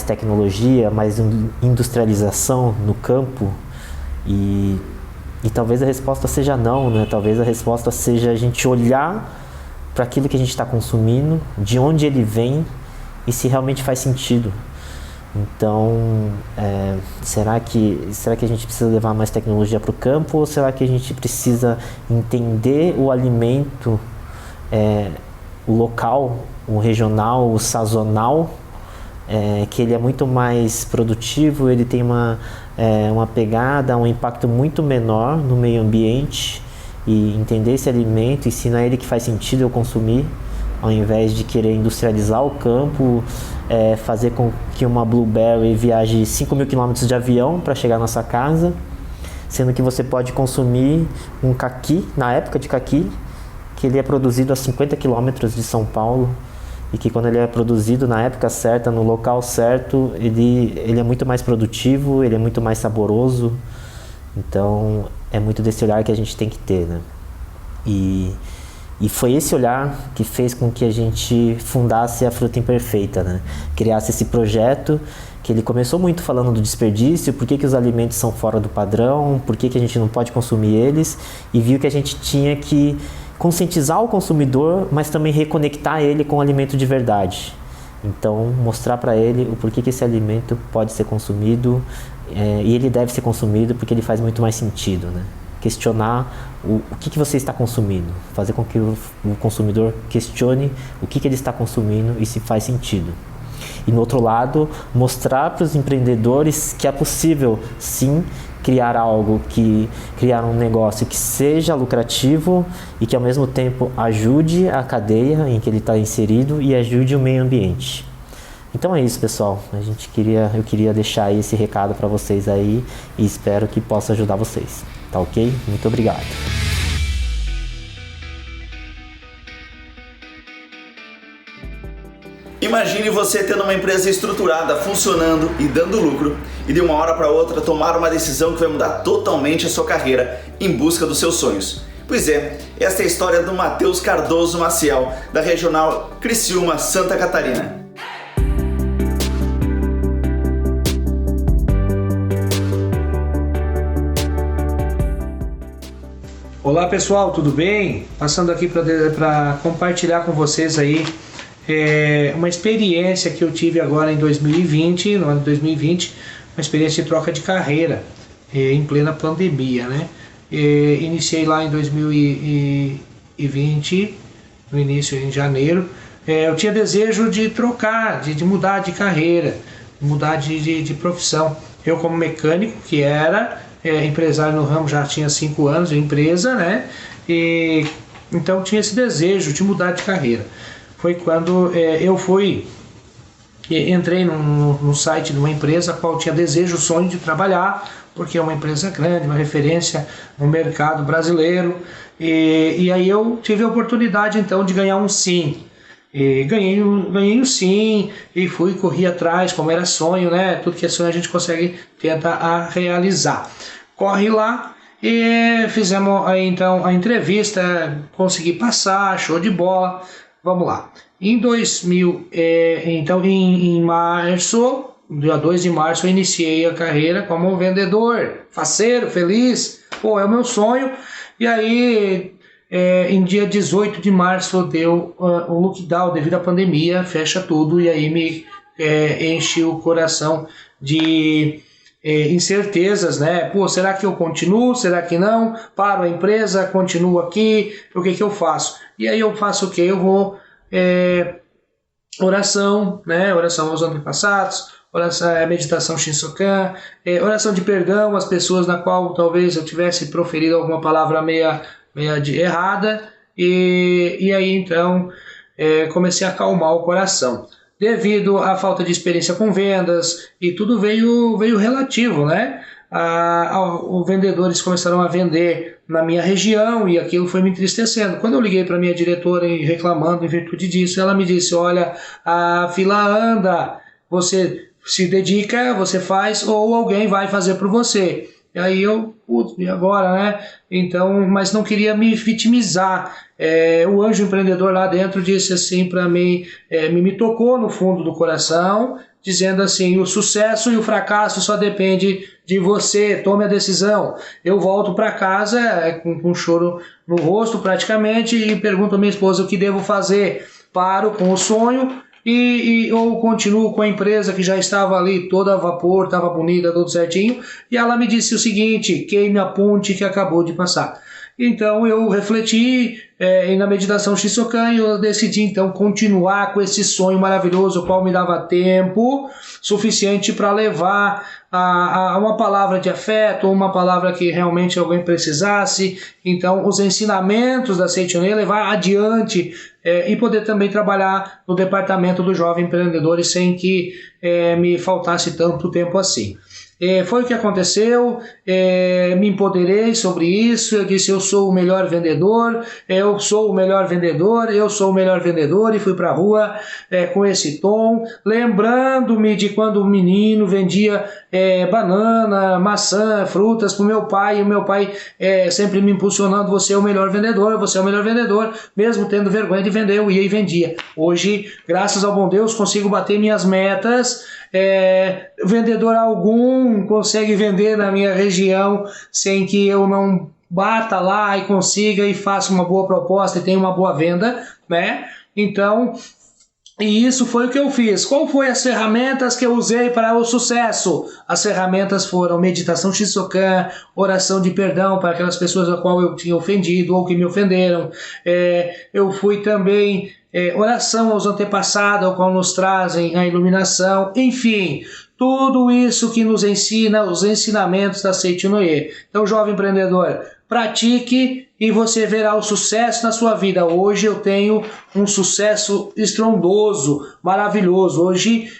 [SPEAKER 8] tecnologia, mais industrialização no campo? E talvez a resposta seja não, né? Talvez a resposta seja a gente olhar para aquilo que a gente está consumindo, de onde ele vem e se realmente faz sentido. Então, será que a gente precisa levar mais tecnologia para o campo ou será que a gente precisa entender o alimento, o local, o regional, o sazonal, que ele é muito mais produtivo, ele tem uma pegada, um impacto muito menor no meio ambiente, e entender esse alimento, ensinar ele que faz sentido eu consumir, ao invés de querer industrializar o campo, fazer com que uma blueberry viaje 5.000 quilômetros de avião para chegar na sua casa, sendo que você pode consumir um caqui, na época de caqui, que ele é produzido a 50 quilômetros de São Paulo, e que quando ele é produzido na época certa, no local certo, ele é muito mais produtivo, ele é muito mais saboroso. Então é muito desse olhar que a gente tem que ter, né? E foi esse olhar que fez com que a gente fundasse a Fruta Imperfeita, né? Criasse esse projeto, que ele começou muito falando do desperdício, por que os alimentos são fora do padrão, por que a gente não pode consumir eles, e viu que a gente tinha que conscientizar o consumidor, mas também reconectar ele com o alimento de verdade. Então, mostrar para ele o porquê que esse alimento pode ser consumido, e ele deve ser consumido porque ele faz muito mais sentido, né? Questionar o que você está consumindo, fazer com que o consumidor questione o que ele está consumindo e se faz sentido. E no outro lado, mostrar para os empreendedores que é possível, sim, criar um negócio que seja lucrativo e que ao mesmo tempo ajude a cadeia em que ele está inserido e ajude o meio ambiente. Então é isso, pessoal. Eu queria deixar esse recado para vocês aí e espero que possa ajudar vocês. Tá ok? Muito obrigado.
[SPEAKER 7] Imagine você tendo uma empresa estruturada, funcionando e dando lucro, e de uma hora para outra tomar uma decisão que vai mudar totalmente a sua carreira em busca dos seus sonhos. Pois é, esta é a história do Matheus Cardoso Maciel, da Regional Criciúma, Santa Catarina.
[SPEAKER 9] Olá pessoal, tudo bem? Passando aqui para compartilhar com vocês aí uma experiência que eu tive agora em 2020, no ano de 2020, uma experiência de troca de carreira em plena pandemia, né? Iniciei lá em 2020, no início, em janeiro. Eu tinha desejo de trocar, de mudar de carreira, mudar de profissão. Eu como mecânico, que era empresário no ramo, já tinha 5 anos de empresa, né? E então tinha esse desejo de mudar de carreira. Foi quando eu entrei no site de uma empresa a qual tinha desejo, sonho de trabalhar, porque é uma empresa grande, uma referência no mercado brasileiro, e aí eu tive a oportunidade então de ganhar um sim. E ganhei sim, e corri atrás, como era sonho, né? Tudo que é sonho a gente consegue tentar realizar. Corre lá e fizemos aí, então a entrevista, consegui passar, show de bola. Vamos lá. Em março, dia 2 de março, eu iniciei a carreira como vendedor, faceiro, feliz. Pô, é o meu sonho. E aí, em dia 18 de março, deu o lockdown devido à pandemia, fecha tudo, e aí me enche o coração de incertezas, né? Pô, será que eu continuo? Será que não? Paro a empresa, continuo aqui, o que eu faço? E aí eu faço o quê? Eu vou oração, né? Oração aos antepassados, oração, meditação Shinsokan, oração de perdão às pessoas na qual talvez eu tivesse proferido alguma palavra meia errada, e aí então comecei a acalmar o coração. Devido à falta de experiência com vendas, e tudo veio relativo, né? Os vendedores começaram a vender na minha região e aquilo foi me entristecendo. Quando eu liguei para minha diretora e reclamando em virtude disso, ela me disse: olha, a fila anda, você se dedica, você faz, ou alguém vai fazer por você. E aí eu, e agora, né? Então, mas não queria me vitimizar. O anjo empreendedor lá dentro disse assim para mim, me tocou no fundo do coração, dizendo assim: o sucesso e o fracasso só depende de você, tome a decisão. Eu volto para casa com choro no rosto praticamente e pergunto à minha esposa o que devo fazer. Paro com o sonho ou continuo com a empresa que já estava ali toda a vapor, estava bonita, tudo certinho, e ela me disse o seguinte: queime a ponte que acabou de passar. Então eu refleti na meditação Shinsokan e eu decidi então continuar com esse sonho maravilhoso, o qual me dava tempo suficiente para levar a uma palavra de afeto, uma palavra que realmente alguém precisasse. Então os ensinamentos da Seitonê levar adiante e poder também trabalhar no departamento do Jovem Empreendedores sem que me faltasse tanto tempo assim. Foi o que aconteceu, me empoderei sobre isso, eu disse: eu sou o melhor vendedor, eu sou o melhor vendedor, eu sou o melhor vendedor, e fui para a rua com esse tom, lembrando-me de quando o menino vendia banana, maçã, frutas para o meu pai, e o meu pai sempre me impulsionando: você é o melhor vendedor, você é o melhor vendedor, mesmo tendo vergonha de vender, eu ia e vendia. Hoje, graças ao bom Deus, consigo bater minhas metas. Vendedor algum consegue vender na minha região sem que eu não bata lá e consiga e faça uma boa proposta e tenha uma boa venda, né? Então, e isso foi o que eu fiz. Qual foi as ferramentas que eu usei para o sucesso? As ferramentas foram meditação Shinsokan, oração de perdão para aquelas pessoas a qual eu tinha ofendido ou que me ofenderam. Eu fui também oração aos antepassados, ao qual nos trazem a iluminação, enfim, tudo isso que nos ensina os ensinamentos da Seitonê. Então, jovem empreendedor, pratique e você verá o sucesso na sua vida. Hoje eu tenho um sucesso estrondoso, maravilhoso. Hoje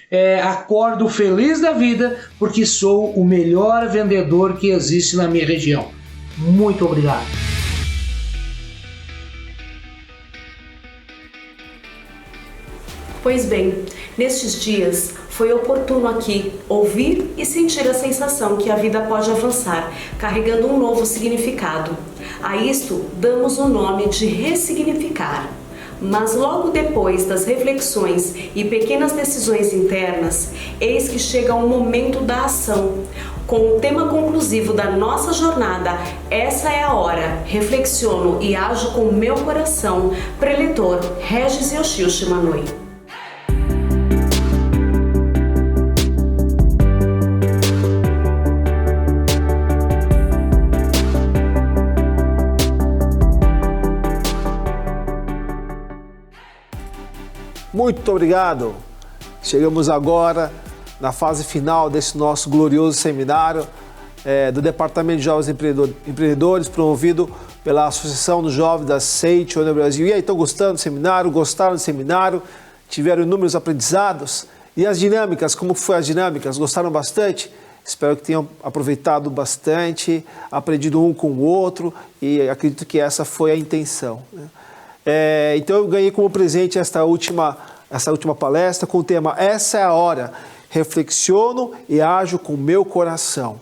[SPEAKER 9] acordo feliz da vida porque sou o melhor vendedor que existe na minha região. Muito obrigado.
[SPEAKER 1] Pois bem, nestes dias foi oportuno aqui ouvir e sentir a sensação que a vida pode avançar, carregando um novo significado. A isto damos o nome de ressignificar. Mas logo depois das reflexões e pequenas decisões internas, eis que chega o momento da ação. Com o tema conclusivo da nossa jornada, essa é a hora, reflexiono e ajo com o meu coração. Preletor Regis Yoshio Shimanui.
[SPEAKER 10] Muito obrigado! Chegamos agora na fase final desse nosso glorioso seminário do Departamento de Jovens Empreendedores, promovido pela Associação dos Jovens da Seitonê Brasil. E aí, estão gostando do seminário? Gostaram do seminário? Tiveram inúmeros aprendizados? E as dinâmicas, como foi as dinâmicas? Gostaram bastante? Espero que tenham aproveitado bastante, aprendido um com o outro, e acredito que essa foi a intenção, né? Então eu ganhei como presente essa última palestra com o tema Essa é a hora, reflexiono e ajo com o meu coração.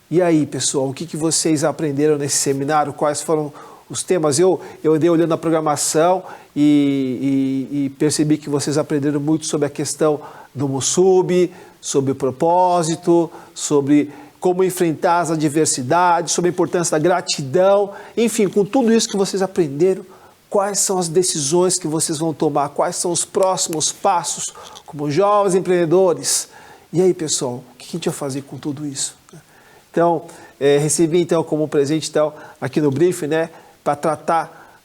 [SPEAKER 10] E aí, pessoal, o que vocês aprenderam nesse seminário? Quais foram os temas? Eu andei olhando a programação e percebi que vocês aprenderam muito sobre a questão do Mussub, sobre o propósito, sobre como enfrentar as adversidades, sobre a importância da gratidão. Enfim, com tudo isso que vocês aprenderam, quais são as decisões que vocês vão tomar? Quais são os próximos passos como jovens empreendedores? E aí, pessoal, o que a gente vai fazer com tudo isso? Então, recebi então como presente então, aqui no briefing, né, para tratar,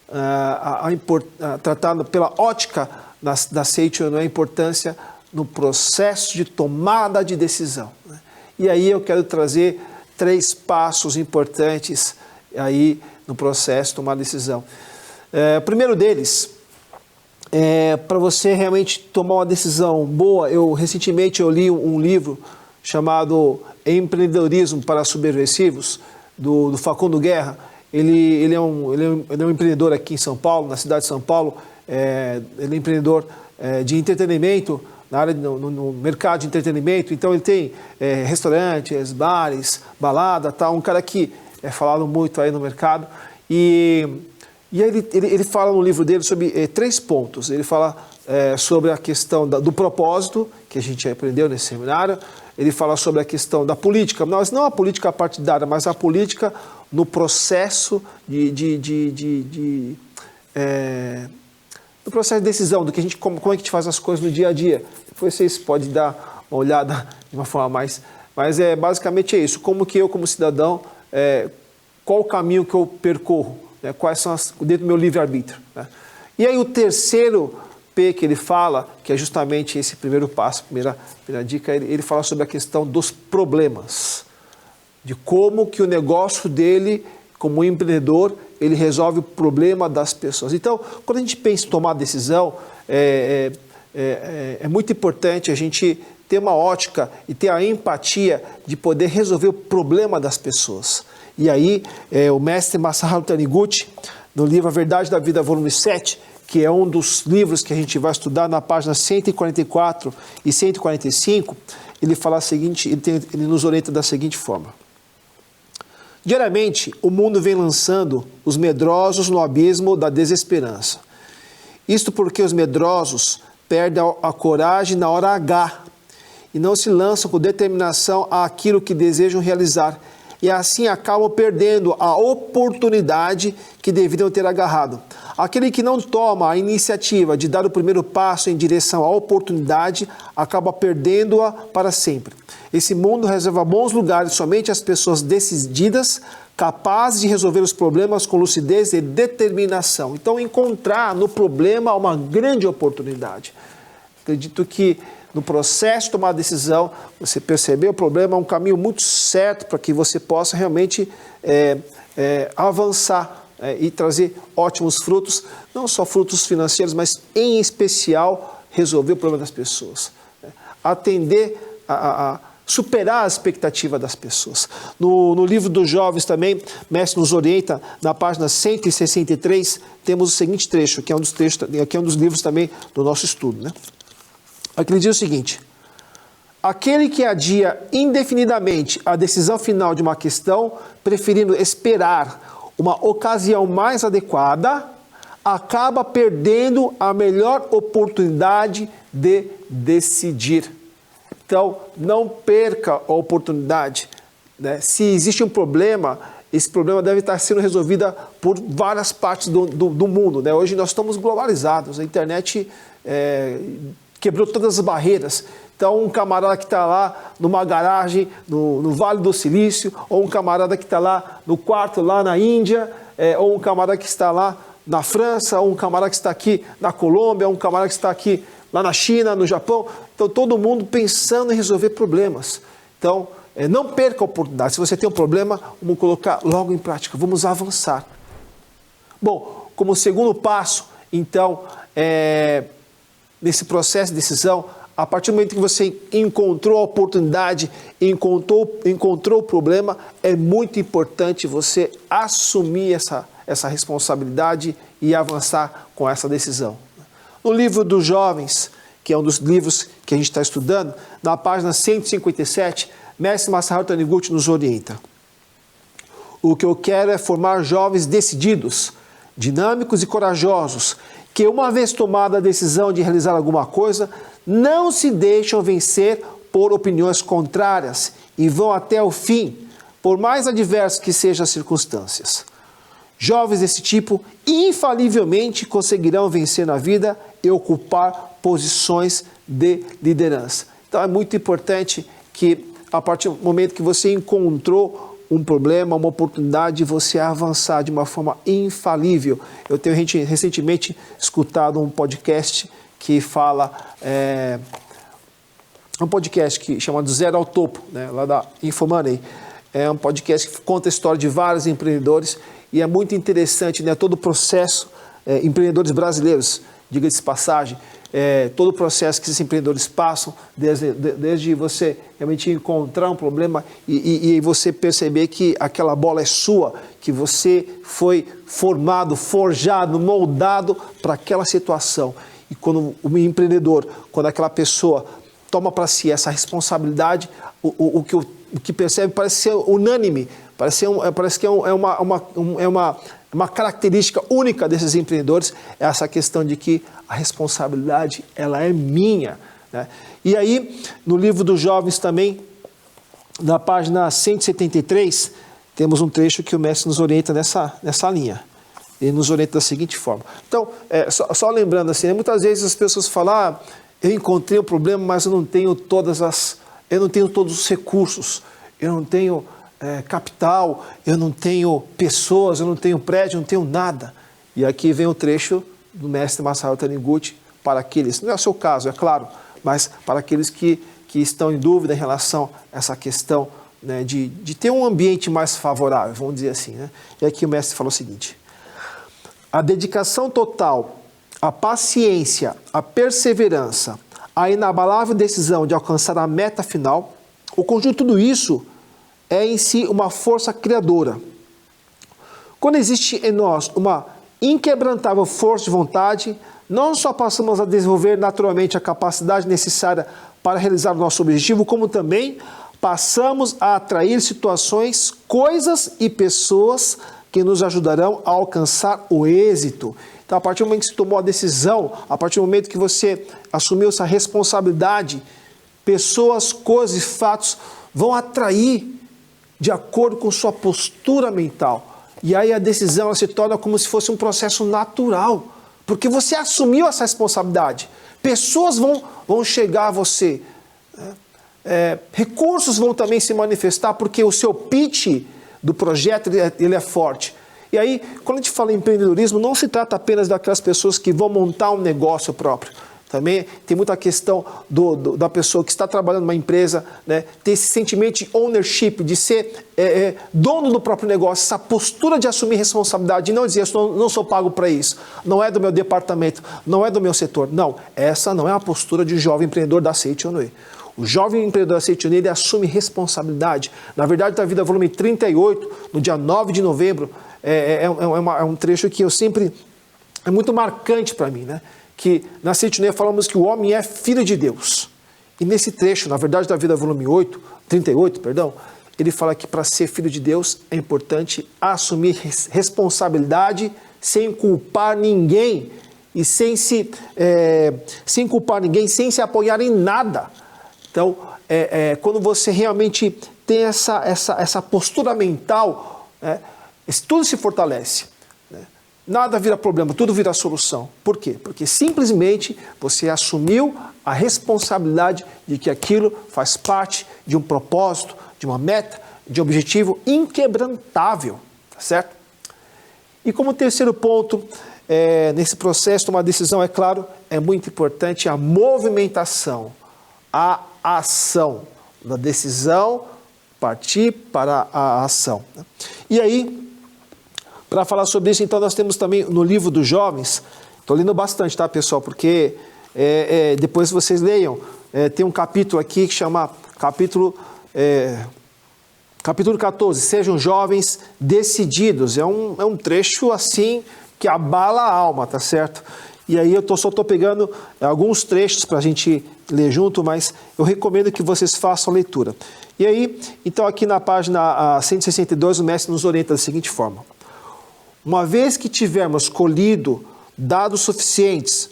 [SPEAKER 10] tratado pela ótica da Seicho, a importância no processo de tomada de decisão. Né? E aí eu quero trazer 3 passos importantes aí no processo de tomar decisão. O primeiro deles, para você realmente tomar uma decisão boa, recentemente eu li um livro chamado Empreendedorismo para Subversivos, do Facundo Guerra. Ele é um empreendedor aqui em São Paulo, na cidade de São Paulo. Ele é empreendedor de entretenimento, na área no mercado de entretenimento. Então ele tem restaurantes, bares, balada, tal. Um cara que é falado muito aí no mercado. E aí ele fala no livro dele sobre 3 pontos. Ele fala sobre a questão do propósito, que a gente aprendeu nesse seminário. Ele fala sobre a questão da política, mas não a política partidária, mas a política no processo no processo de decisão, do que como é que a gente faz as coisas no dia a dia. Depois vocês podem dar uma olhada de uma forma mais... Mas basicamente é isso. Como que eu, como cidadão, qual o caminho que eu percorro? Né? Quais são dentro do meu livre-arbítrio? Né? E aí o terceiro P que ele fala, que é justamente esse primeiro passo, primeira dica, ele fala sobre a questão dos problemas. De como que o negócio dele, como empreendedor, ele resolve o problema das pessoas. Então, quando a gente pensa em tomar decisão, é muito importante a gente ter uma ótica e ter a empatia de poder resolver o problema das pessoas. E aí, o mestre Masaharu Taniguchi, no livro A Verdade da Vida, volume 7, que é um dos livros que a gente vai estudar na página 144 e 145, ele fala o seguinte, ele nos orienta da seguinte forma. Diariamente, o mundo vem lançando os medrosos no abismo da desesperança. Isto porque os medrosos perdem a coragem na hora H e não se lançam com determinação àquilo que desejam realizar, e assim acabam perdendo a oportunidade que deveriam ter agarrado. Aquele que não toma a iniciativa de dar o primeiro passo em direção à oportunidade acaba perdendo-a para sempre. Esse mundo reserva bons lugares somente às pessoas decididas, capazes de resolver os problemas com lucidez e determinação. Então, encontrar no problema uma grande oportunidade. Acredito que no processo de tomar a decisão, você perceber o problema é um caminho muito certo para que você possa realmente avançar e trazer ótimos frutos, não só frutos financeiros, mas em especial resolver o problema das pessoas. Atender a superar a expectativa das pessoas. No livro dos jovens também, Mestre nos orienta, na página 163, temos o seguinte trecho, que é um dos livros também do nosso estudo, né? Aqui ele diz o seguinte: aquele que adia indefinidamente a decisão final de uma questão, preferindo esperar uma ocasião mais adequada, acaba perdendo a melhor oportunidade de decidir. Então, não perca a oportunidade. Né? Se existe um problema, esse problema deve estar sendo resolvido por várias partes do mundo. Né? Hoje nós estamos globalizados, a internet quebrou todas as barreiras. Então, um camarada que está lá numa garagem no Vale do Silício, ou um camarada que está lá no quarto lá na Índia, ou um camarada que está lá na França, ou um camarada que está aqui na Colômbia, ou um camarada que está aqui lá na China, no Japão. Então, todo mundo pensando em resolver problemas. Então, não perca a oportunidade. Se você tem um problema, vamos colocar logo em prática, vamos avançar. Bom, como segundo passo, então, nesse processo de decisão, a partir do momento que você encontrou a oportunidade, encontrou o problema, é muito importante você assumir essa responsabilidade e avançar com essa decisão. No livro dos jovens, que é um dos livros que a gente está estudando, na página 157, Mestre Masaharu Taniguchi nos orienta. O que eu quero é formar jovens decididos, dinâmicos e corajosos, que uma vez tomada a decisão de realizar alguma coisa, não se deixam vencer por opiniões contrárias e vão até o fim, por mais adversas que sejam as circunstâncias. Jovens desse tipo infalivelmente conseguirão vencer na vida e ocupar posições de liderança. Então é muito importante que, a partir do momento que você encontrou um problema, uma oportunidade, você avançar de uma forma infalível. Eu tenho recentemente escutado um podcast que fala, um podcast que chama do Zero ao Topo, né, lá da Infomoney. É um podcast que conta a história de vários empreendedores e é muito interessante, né, todo o processo, empreendedores brasileiros, diga-se de passagem, todo o processo que esses empreendedores passam, desde você realmente encontrar um problema e você perceber que aquela bola é sua, que você foi formado, forjado, moldado para aquela situação. E quando o empreendedor, quando aquela pessoa toma para si essa responsabilidade, o que percebe parece ser unânime, parece que é uma característica única desses empreendedores, é essa questão de que a responsabilidade ela é minha, né? E aí, no livro dos jovens também, na página 173, temos um trecho que o mestre nos orienta nessa linha. Ele nos orienta da seguinte forma. Então, só lembrando assim, né, muitas vezes as pessoas falam, eu encontrei um problema, mas eu não tenho todos os recursos, eu não tenho capital, eu não tenho pessoas, eu não tenho prédio, eu não tenho nada. E aqui vem o trecho do mestre Masaharu Taniguchi para aqueles, não é o seu caso, é claro, mas para aqueles que estão em dúvida em relação a essa questão, né, de ter um ambiente mais favorável, vamos dizer assim, né? E aqui o mestre falou o seguinte: a dedicação total, a paciência, a perseverança, a inabalável decisão de alcançar a meta final, o conjunto de tudo isso é em si uma força criadora. Quando existe em nós uma inquebrantável força de vontade, não só passamos a desenvolver naturalmente a capacidade necessária para realizar o nosso objetivo, como também passamos a atrair situações, coisas e pessoas que nos ajudarão a alcançar o êxito. Então, a partir do momento que você tomou a decisão, a partir do momento que você assumiu essa responsabilidade, pessoas, coisas e fatos vão atrair de acordo com sua postura mental. E aí a decisão ela se torna como se fosse um processo natural, porque você assumiu essa responsabilidade. Pessoas vão chegar a você, recursos vão também se manifestar, porque o seu pitch do projeto ele é forte. E aí, quando a gente fala em empreendedorismo, não se trata apenas daquelas pessoas que vão montar um negócio próprio. Também tem muita questão da pessoa que está trabalhando numa empresa, né, ter esse sentimento de ownership, de ser dono do próprio negócio, essa postura de assumir responsabilidade, de não dizer, eu não sou pago para isso, não é do meu departamento, não é do meu setor. Não, essa não é a postura de um jovem empreendedor da Seichonoe. O jovem empreendedor da Seichonoe, ele assume responsabilidade. Na verdade, da Vida Volume 38, no dia 9 de novembro, é um trecho que eu sempre... é muito marcante para mim, né? Que na Seichonoe falamos que o homem é filho de Deus. E nesse trecho, na verdade, da Vida Volume 38, ele fala que para ser filho de Deus é importante assumir responsabilidade sem culpar ninguém e sem culpar ninguém, sem se apoiar em nada. Então, quando você realmente tem essa postura mental, tudo se fortalece. Nada vira problema, tudo vira solução. Por quê? Porque simplesmente você assumiu a responsabilidade de que aquilo faz parte de um propósito, de uma meta, de um objetivo inquebrantável, tá certo? E como terceiro ponto, nesse processo de tomar decisão, é claro, é muito importante a movimentação, a ação da decisão, partir para a ação. E aí, para falar sobre isso, então, nós temos também no livro dos jovens, estou lendo bastante, tá, pessoal? Porque depois vocês leiam, tem um capítulo aqui que chama capítulo 14, sejam jovens decididos. É um trecho, assim, que abala a alma, tá certo? E aí eu só estou pegando alguns trechos para a gente ler junto, mas eu recomendo que vocês façam a leitura. E aí, então aqui na página 162, o mestre nos orienta da seguinte forma: uma vez que tivermos colhido dados suficientes,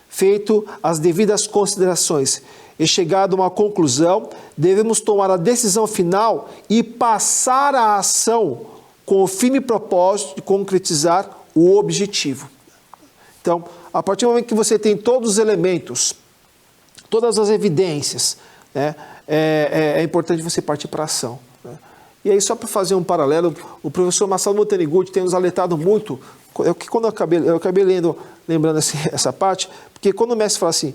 [SPEAKER 10] feito as devidas considerações e chegado a uma conclusão, devemos tomar a decisão final e passar a ação com o firme propósito de concretizar o objetivo. Então, a partir do momento que você tem todos os elementos, todas as evidências, né, é importante você partir para a ação. Né? E aí, só para fazer um paralelo, o professor Masaru Taniguchi tem nos alertado muito, quando eu acabei lembrando essa parte, porque quando o mestre fala assim,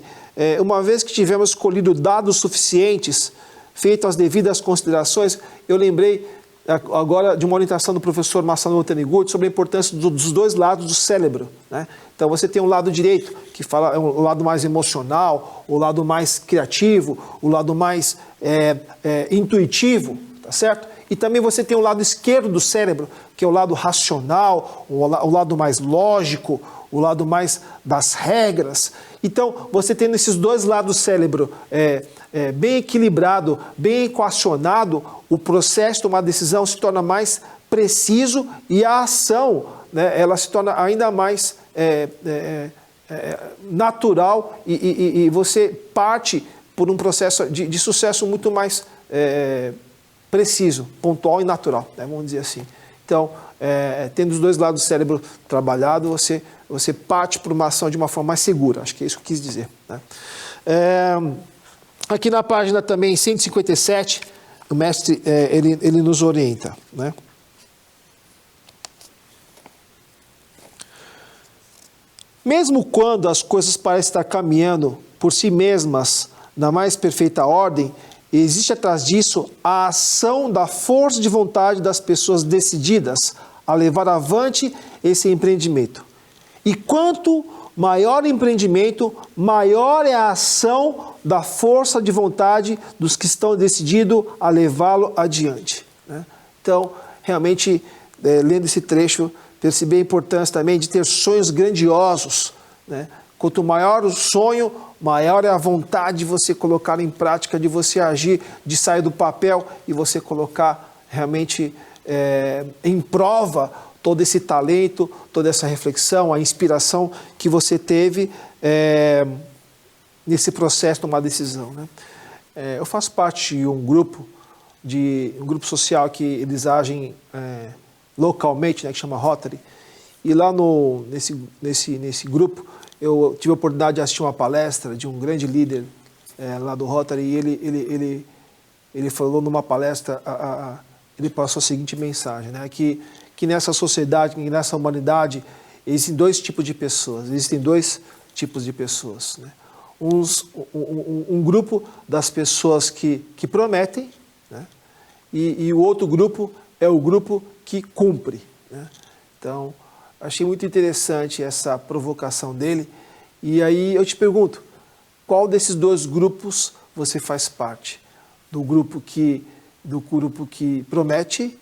[SPEAKER 10] uma vez que tivermos escolhido dados suficientes, feito as devidas considerações, eu lembrei agora de uma orientação do professor Masaru Taniguchi sobre a importância dos dois lados do cérebro, né? Então você tem um lado direito, que fala o lado mais emocional, o lado mais criativo, o lado mais intuitivo, tá certo? E também você tem o lado esquerdo do cérebro, que é o lado racional, o lado mais lógico, o lado mais das regras. Então, você tendo esses dois lados do cérebro bem equilibrado, bem equacionado, o processo de tomar decisão se torna mais preciso e a ação, né, ela se torna ainda mais natural e você parte por um processo de sucesso muito mais preciso, pontual e natural, né, vamos dizer assim. Então, tendo os dois lados do cérebro trabalhado, você parte por uma ação de uma forma mais segura. Acho que é isso que eu quis dizer. Né? Aqui na página também 157, o mestre ele nos orienta. Né? Mesmo quando as coisas parecem estar caminhando por si mesmas na mais perfeita ordem, existe atrás disso a ação da força de vontade das pessoas decididas a levar avante esse empreendimento. E quanto maior o empreendimento, maior é a ação da força de vontade dos que estão decididos a levá-lo adiante. Né? Então, realmente, lendo esse trecho, percebi a importância também de ter sonhos grandiosos. Né? Quanto maior o sonho, maior é a vontade de você colocar em prática, de você agir, de sair do papel e você colocar realmente em prova todo esse talento, toda essa reflexão, a inspiração que você teve nesse processo de tomar decisão. Né? Eu faço parte de um grupo social que eles agem localmente, né, que chama Rotary, e lá nesse grupo eu tive a oportunidade de assistir uma palestra de um grande líder lá do Rotary, e ele falou numa palestra, ele passou a seguinte mensagem, né, que nessa sociedade, que nessa humanidade, existem dois tipos de pessoas. Né? Um grupo das pessoas que prometem, né? E o outro grupo é o grupo que cumpre. Né? Então, achei muito interessante essa provocação dele. E aí eu te pergunto, qual desses dois grupos você faz parte? Do grupo que promete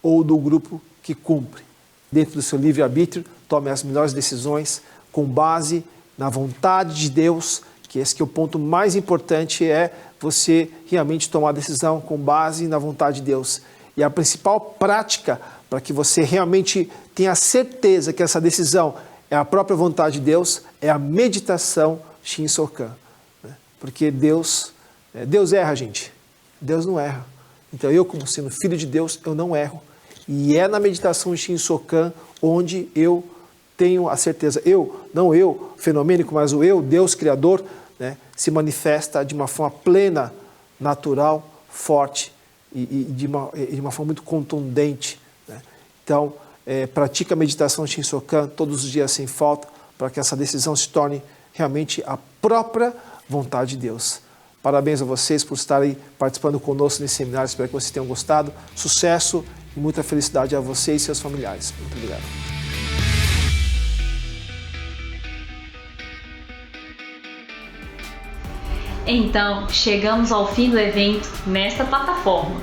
[SPEAKER 10] ou do grupo que cumpre? Dentro do seu livre-arbítrio, tome as melhores decisões com base na vontade de Deus, que esse que é o ponto mais importante, é você realmente tomar a decisão com base na vontade de Deus. E a principal prática para que você realmente tenha certeza que essa decisão é a própria vontade de Deus, é a meditação Shinsokan. Né? Porque Deus erra, gente. Deus não erra. Então eu, como sendo filho de Deus, eu não erro. E é na meditação Shinsokan onde eu tenho a certeza, não eu fenomênico, mas o eu, Deus Criador, né, se manifesta de uma forma plena, natural, forte e de uma forma muito contundente. Né? Então, pratica a meditação Shinsokan todos os dias sem falta, para que essa decisão se torne realmente a própria vontade de Deus. Parabéns a vocês por estarem participando conosco nesse seminário, espero que vocês tenham gostado. Sucesso e muita felicidade a vocês e seus familiares. Muito obrigado.
[SPEAKER 11] Então, chegamos ao fim do evento nesta plataforma.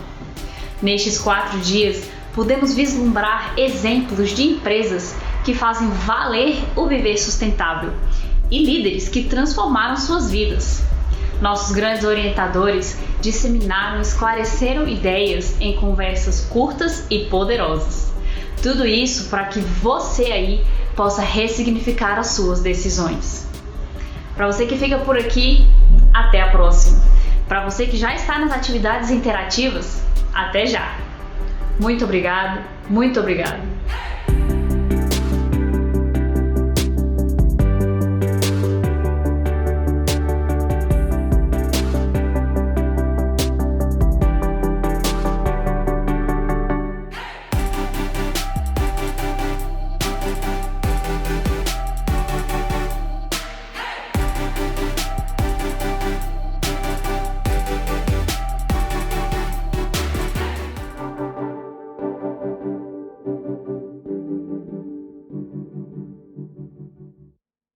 [SPEAKER 11] Nestes 4 dias, podemos vislumbrar exemplos de empresas que fazem valer o viver sustentável e líderes que transformaram suas vidas. Nossos grandes orientadores disseminaram e esclareceram ideias em conversas curtas e poderosas. Tudo isso para que você aí possa ressignificar as suas decisões. Para você que fica por aqui, até a próxima. Para você que já está nas atividades interativas, até já. Muito obrigado, muito obrigado.